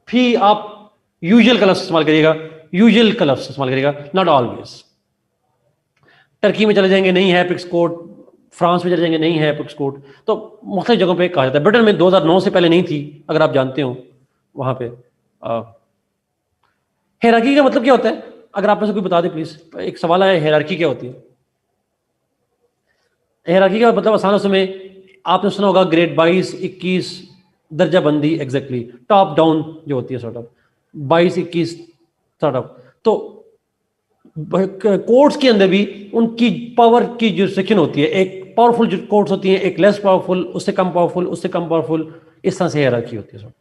Speaker 1: भी आप यूजुअल का लफ्ज इस्तेमाल करिएगा, यूजुअल का लफ्ज इस्तेमाल करिएगा, नॉट ऑलवेज। टर्की में चले जाएंगे नहीं है एपेक्स कोर्ट, फ्रांस में चले जाएंगे नहीं है एपेक्स कोर्ट, तो मुख्तलिफ जगहों पे कहा जाता है। ब्रिटेन में 2009 से पहले नहीं थी, अगर आप जानते हो वहां पे। हायरार्की का मतलब क्या होता है? अगर आप में से कोई बता दे प्लीज, एक सवाल है हायरार्की क्या होती है? हायरार्की का मतलब आसान उसमें आपने सुना होगा ग्रेड 22 21 दर्जा बंदी, एग्जैक्टली टॉप डाउन जो होती है, सॉर्ट ऑफ 22 21 सॉर्ट ऑफ। तो कोर्ट्स के अंदर भी उनकी पावर की जो सेक्शन होती है, एक पावरफुल जो कोर्ट्स होती हैं, एक लेस पावरफुल, उससे कम पावरफुल, उससे कम पावरफुल, इस तरह से हायरार्की होती है।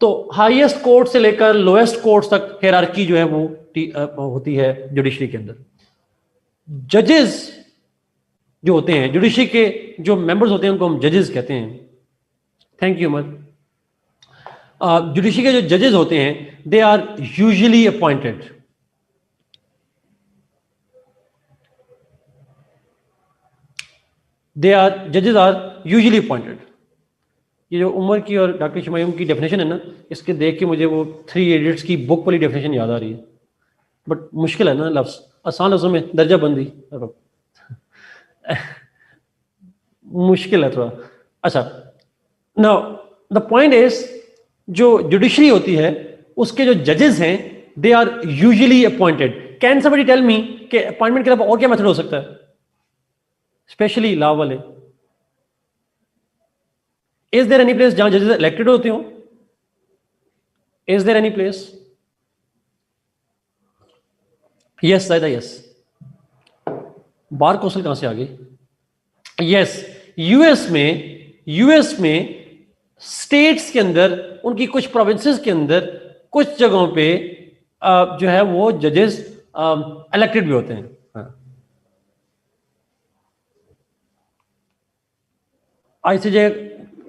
Speaker 1: तो हाईएस्ट कोर्ट से लेकर लोएस्ट कोर्ट तक हायरार्की जो है वो होती है जुडिशरी के अंदर। जजेस जो होते हैं, जुडिशरी के जो मेंबर्स होते हैं उनको हम जजेस कहते हैं। थैंक यू मत। जुडिशरी के जो जजेस होते हैं दे आर यूजुअली अपॉइंटेड। जजेस आर यूजुअली अपॉइंटेड। ये जो उमर की और डॉक्टर शमायूम की डेफिनेशन है ना, इसके देख के मुझे वो 3 इडियट्स की बुक वाली डेफिनेशन याद आ रही है। बट मुश्किल है ना लफ्ज, आसान लफ्जों में दर्जा बंदी मुश्किल है थोड़ा। अच्छा, नाउ द पॉइंट इज, जो जुडिशरी होती है उसके जो जजेस हैं they are usually appointed. Can somebody tell me कि अपॉइंटमेंट के अलावा और क्या मेथड हो सकता है, स्पेशली लॉ वाले? इज देयर एनी प्लेस जहां जजेस इलेक्टेड होते हो? Is there any place? Yes दादा, यस। बार कौंसिल कहां से आ गई? यस, यूएस में स्टेट्स के अंदर, उनकी कुछ प्रोविंसेस के अंदर कुछ जगहों पे जो है वो जजेस इलेक्टेड भी होते हैं। आईसीजे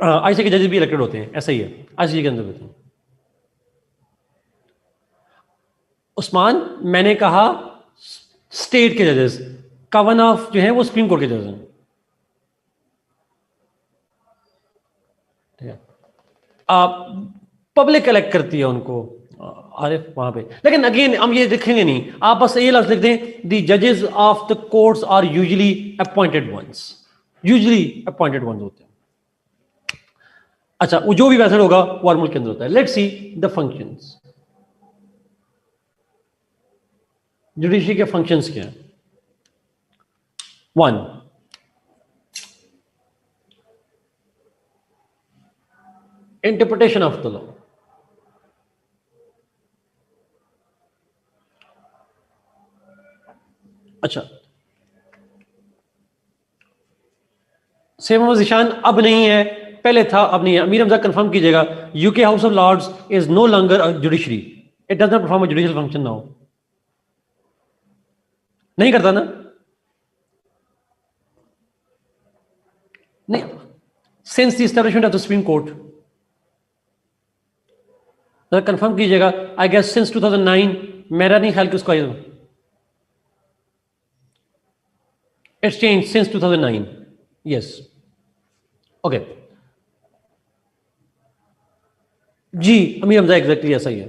Speaker 1: के जजेस भी इलेक्टेड होते हैं, ऐसा ही है, आईसीजे के अंदर होते हैं। उस्मान, मैंने कहा स्टेट के जजेस, कवानाफ जो है वो सुप्रीम कोर्ट के जजेस हैं। पब्लिक इलेक्ट करती है उनको, आरिफ वहां पे। लेकिन अगेन हम ये देखेंगे नहीं, आप बस ये लफ्ज लिख दें, द जजेस of the courts are usually appointed ones. Usually appointed ones होते हैं। अच्छा, वो जो भी मेथड होगा वो मुल्क के अंदर होता है। Let's see the functions. Judiciary के फंक्शंस क्या हैं? 1, इंटरप्रिटेशन ऑफ द लॉ। अच्छा, सेम ईशान अब नहीं है, पहले था, अब नहीं है। अमीर हमजा कंफर्म कीजिएगा, UK house of lords is no longer a judiciary, it does not perform a judicial function now. नहीं करता ना? नहीं, since the establishment of the supreme court. Confirm कीजिएगा, आई गेस सिंस 2009, मेरा नहीं ख्याल कि उसको it's change since 2009। Yes, okay जी अमीर हमजा, एग्जैक्टली ऐसा ही है।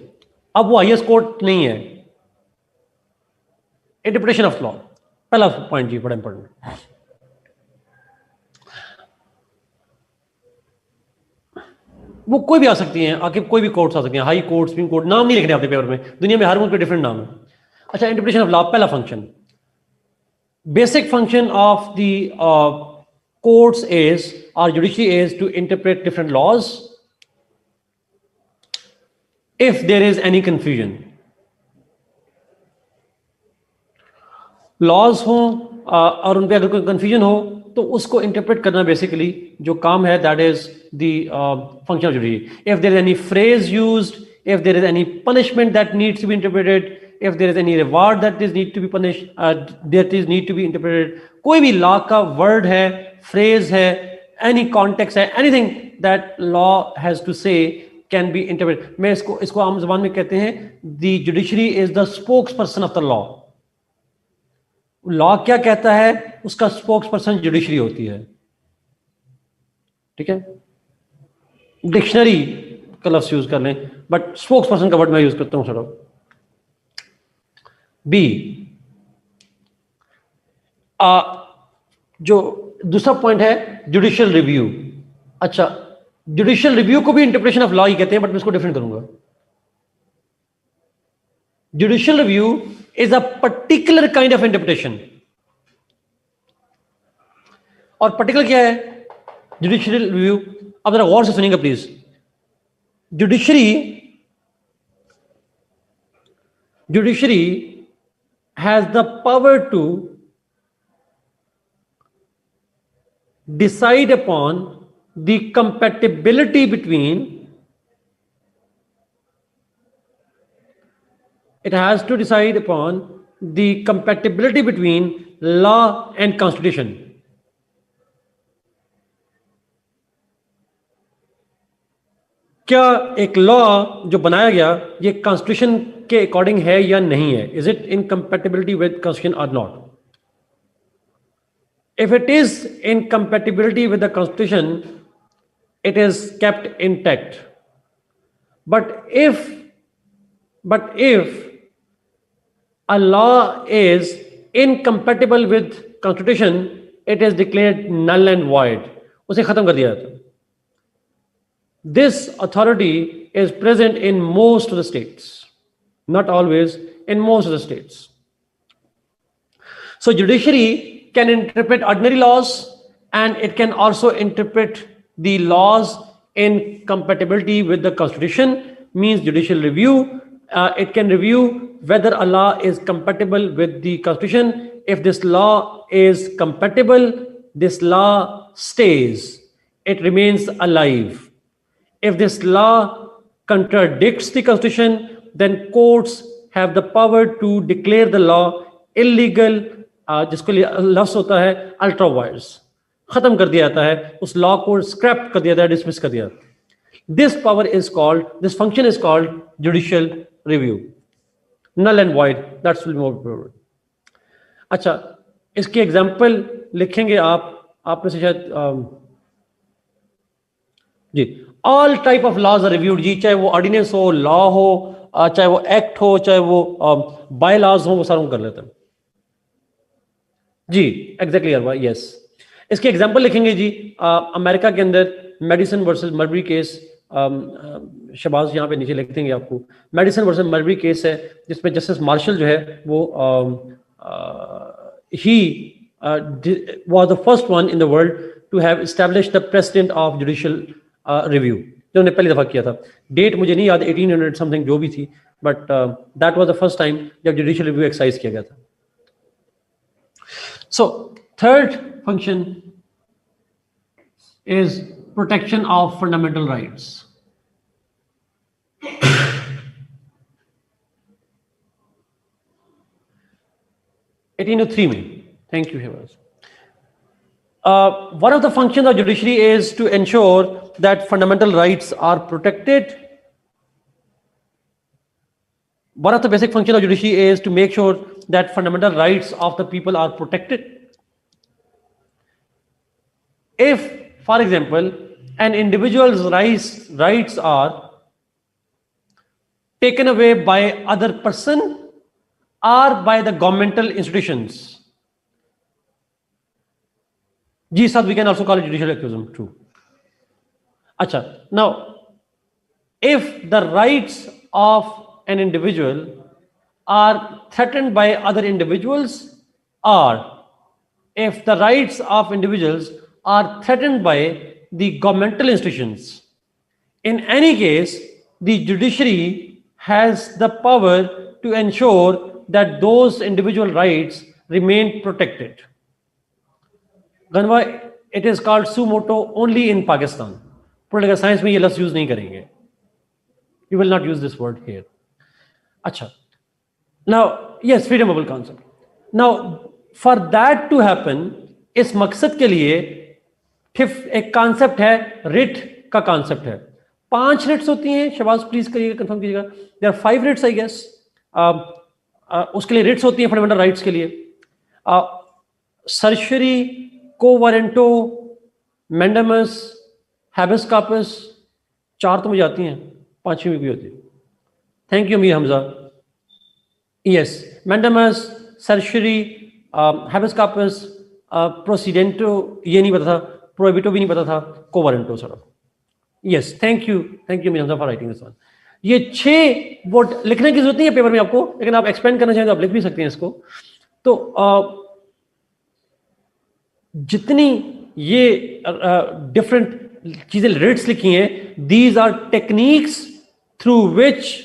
Speaker 1: अब वो हाईएस्ट कोर्ट नहीं है। इंटरप्रिटेशन ऑफ लॉ, पहला पॉइंट जी, बड़ा इंपॉर्टेंट। वो कोई भी आ सकती हैं, आके कोई भी कोर्ट्स आ सकती हैं, हाई कोर्ट, सुप्रीम कोर्ट, नाम नहीं लिखने अपने पेपर में, दुनिया में हर मुल्क के डिफरेंट नाम है। अच्छा, इंटरप्रिटेशन ऑफ लॉ, पहला function, basic function of the courts is, or judiciary is, to interpret different laws if there is any confusion. laws हो और उन पे अगर कोई confusion हो तो उसको interpret करना basically जो काम है, that is the function of judiciary. If there is any phrase used, if there is any punishment that needs to be interpreted, if there is any reward that is need to be punished, that is need to be interpreted, कोई भी law का word है, phrase है, any context है, anything that law has to say can be interpreted. मैं इसको आम ज़बान में कहते हैं the judiciary is the spokesperson of the law. Law क्या कहता है उसका स्पोक्सपर्सन जुडिशरी होती है। ठीक है, डिक्शनरी का लफ्ज यूज कर लें, बट स्पोक्सपर्सन का वर्ड मैं यूज करता हूं सर। बी, जो दूसरा पॉइंट है जुडिशियल रिव्यू। अच्छा, जुडिशियल रिव्यू को भी इंटरप्रिटेशन ऑफ लॉ ही कहते हैं, बट मैं इसको डिफरेंट करूंगा। Judicial review is a particular kind of interpretation. और particular क्या है? Judicial review, अब जरा गौर से सुनिएगा please. Judiciary has the power to decide upon the compatibility between, it has to decide upon the compatibility between law and constitution. क्या एक law जो बनाया गया ये कॉन्स्टिट्यूशन के अकॉर्डिंग है या नहीं है? Is it in compatibility with constitution और not? If it is in compatibility with the constitution, it is kept intact. But if a law is incompatible with constitution, it is declared null and void. उसे खत्म कर दिया जाता है. This authority is present in most of the states, not always, in most of the states. So judiciary can interpret ordinary laws, and it can also interpret the laws in compatibility with the constitution. Means judicial review, it can review whether a law is compatible with the constitution. If this law is compatible, this law stays, it remains alive. If this law contradicts the constitution, then courts have the power to declare the law illegal, जिसको लफ्ज़ होता है ultra vires, खत्म कर दिया जाता है, उस लॉ को स्क्रैप कर दिया जाता है, डिसमिस कर दिया जाता है. This power is called, this function is called judicial review. Null and void, that's will more probable. अच्छा, इसकी एग्जांपल लिखेंगे आप में से शायद जी. All type of laws are reviewed जी, चाहे वो ऑर्डिनेंस हो, लॉ हो, चाहे वो एक्ट हो, चाहे वो बाय लॉज हो, वो सारा कर लेते हैं जी. एग्जैक्टली अरवा, यस. इसके एग्जांपल लिखेंगे जी. अमेरिका के अंदर मेडिसन वर्सेस मर्बरी केस, शबाज यहाँ पे नीचे लिख देंगे आपको. मेडिसन वर्सेस मर्बरी केस है जिसमें जस्टिस मार्शल जो है वो ही was the first one in the world to have established the precedent of judicial review, जो उन्होंने पहली दफा किया था. डेट मुझे नहीं याद, 1800 समथिंग जो भी थी, but that was the first time जब जुडिशियल रिव्यू एक्सरसाइज किया गया था. So third function is protection of fundamental rights. Thank you, Hevas. One of the functions of judiciary is to ensure that fundamental rights are protected. One of the basic functions of judiciary is to make sure that fundamental rights of the people are protected. If, for example, an individual's rights are taken away by other person or by the governmental institutions, GSAT, we can also call it judicial activism too. Acha, now, if the rights of an individual are threatened by other individuals, or if the rights of individuals are threatened by the governmental institutions, in any case, the judiciary has the power to ensure that those individual rights remain protected. Ganwa, it is called suo motu only in Pakistan. Political science में ये लफ्ज़ use नहीं करेंगे. You will not use this word here. अच्छा. Now, yes, freedom of concept. Now, for that to happen, इस मकसद के लिए एक कॉन्सेप्ट है, रिट का कॉन्सेप्ट है. 5 रिट्स होती हैं. शबाज प्लीज करिएगा, कंफर्म कीजिएगा. There are 5 writs I guess. उसके लिए रिट्स होती हैं फंडामेंटल राइट्स के लिए. सर्शरी, को वारंटो, मैंडेमस, हैबस कॉर्पस, 4 तो मुझे आती हैं, 5वीं भी होती है. Thank you Mir Hamza. Yes, mandamus, certiorari, habeas corpus, procedendo ये नहीं पता था, प्रोहिबिटो भी नहीं पता था, को warranto sir. Yes, thank you Mir Hamza for writing this one. ये 6 वोट लिखने की जरूरत नहीं है पेपर में आपको, लेकिन आप एक्सपेंड करना चाहें तो आप लिख भी सकते हैं इसको। तो जितनी ये डिफरेंट चीजें रेट्स लिखी हैं, these are techniques through which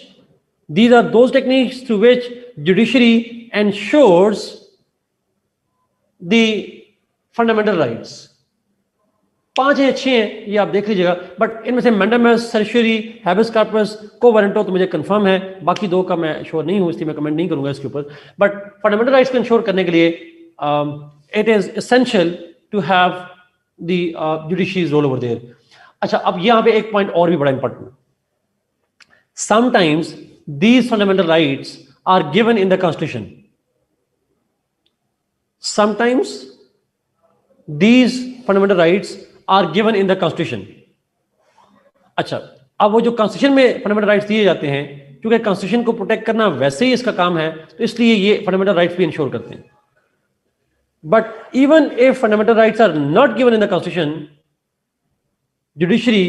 Speaker 1: these are those techniques through which judiciary ensures the fundamental rights। 5 हैं, 6 हैं, ये आप देख लीजिएगा, बट इनमें से मैंडामस, सर्शियरी, हैबस कॉर्पस, को वारंटो तो मुझे कंफर्म है, बाकी 2 का मैं श्योर नहीं हूं, इसलिए मैं कमेंट नहीं करूंगा इसके ऊपर। बट फंडामेंटल राइट्स को इंश्योर करने के लिए it is essential to have the judiciary's role over there. अच्छा, अब यहां पे एक पॉइंट और भी बड़ा इंपॉर्टेंट है। Sometimes these fundamental rights are given in the constitution, sometimes these fundamental rights are given in the constitution। अच्छा, अब वो जो कॉन्स्टिट्यूशन में फंडामेंटल राइट्स दिए जाते हैं, क्योंकि कॉन्स्टिट्यूशन को प्रोटेक्ट करना वैसे ही इसका काम है, तो इसलिए ये फंडामेंटल राइट्स भी इंश्योर करते हैं। But even if fundamental rights are not given in the constitution, judiciary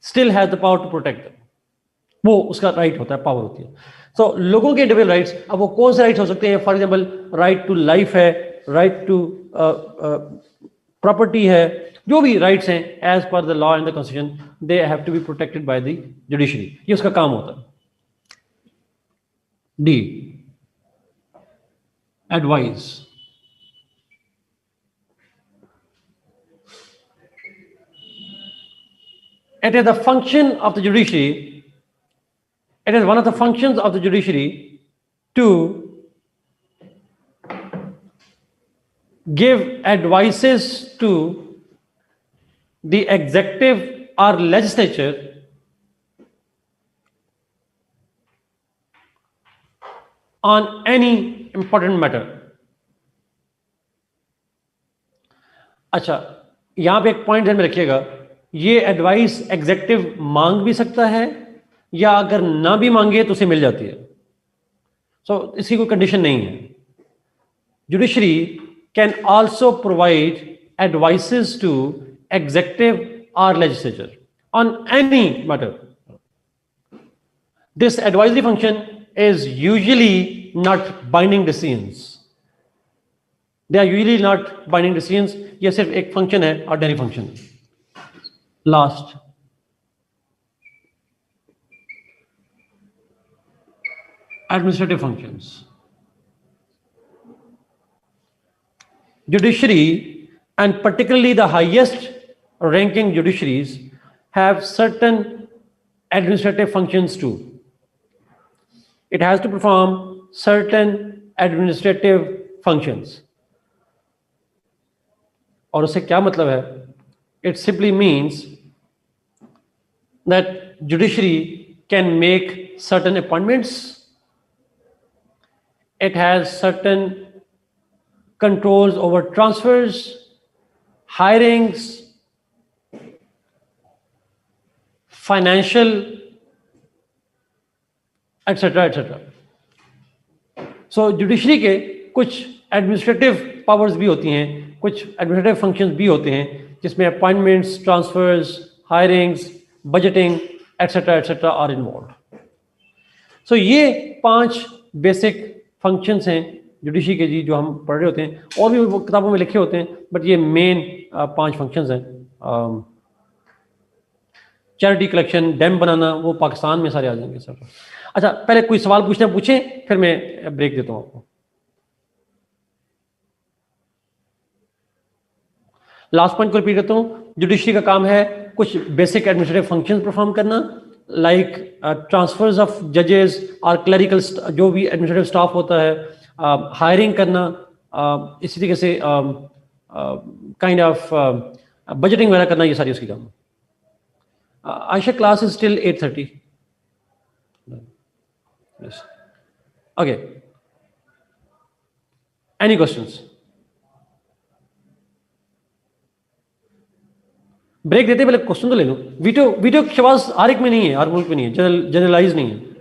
Speaker 1: still has the power to protect them. वो उसका राइट होता है, पावर होती है। सो लोगों के इंडिविजुअल राइट्स, अब वो कौन से राइट्स हो सकते हैं? For example, right to life है, राइट टू प्रॉपर्टी है, जो भी राइट्स हैं as per the law and the constitution, they have to be protected by the judiciary. ये उसका काम होता है। D, advice. It is the function of the judiciary, it is one of the functions of the judiciary to give advices to the executive or legislature on any important matter। अच्छा, यहां पे एक point ध्यान में रखिएगा, ये advice executive मांग भी सकता है, या अगर ना भी मांगे तो उसे मिल जाती है। सो इसकी कोई कंडीशन नहीं है। Judiciary can also provide advices to executive और legislature on any matter. This advisory function is usually not binding decisions, they are usually not binding decisions। ये सिर्फ एक फंक्शन है, ordinary function. Last, administrative functions। Judiciary, and particularly the highest ranking judiciaries, have certain administrative functions too। It has to perform certain administrative functions। और उससे क्या मतलब है? It simply means that judiciary can make certain appointments, it has certain controls over transfers, hirings, financial, etc etc। So judiciary के कुछ administrative powers भी होती हैं, कुछ एडमिनिस्ट्रेटिव फंक्शंस भी होते हैं, जिसमें appointments, transfers, hirings, budgeting etcetera etcetera are involve. So ये 5 बेसिक फंक्शंस हैं जुडिशरी के जी, जो हम पढ़ रहे होते हैं, और भी वो किताबों में लिखे होते हैं, बट ये मेन 5 फंक्शंस हैं। चैरिटी कलेक्शन, डैम बनाना, वो पाकिस्तान में सारे आ जाएंगे सर। अच्छा, पहले कोई सवाल पूछें, फिर मैं ब्रेक देता हूं आपको। लास्ट पॉइंट को रिपीट करता हूं। जुडिशरी का काम है कुछ बेसिक एडमिनिस्ट्रेटिव फंक्शंस परफॉर्म करना, लाइक ट्रांसफर्स ऑफ जजेस और क्लरिकल, जो भी एडमिनिस्ट्रेटिव स्टाफ होता है, हायरिंग करना, इसी तरीके से काइंड ऑफ बजटिंग वगैरह करना, ये सारी उसकी काम। Ayesha, class is still 8:30। Yes. Okay. Any questions? Break देते पहले क्वेश्चन तो ले लो। वीडियो शबाज हर एक में नहीं है, हर मुल्क में नहीं है, जनरलाइज नहीं है।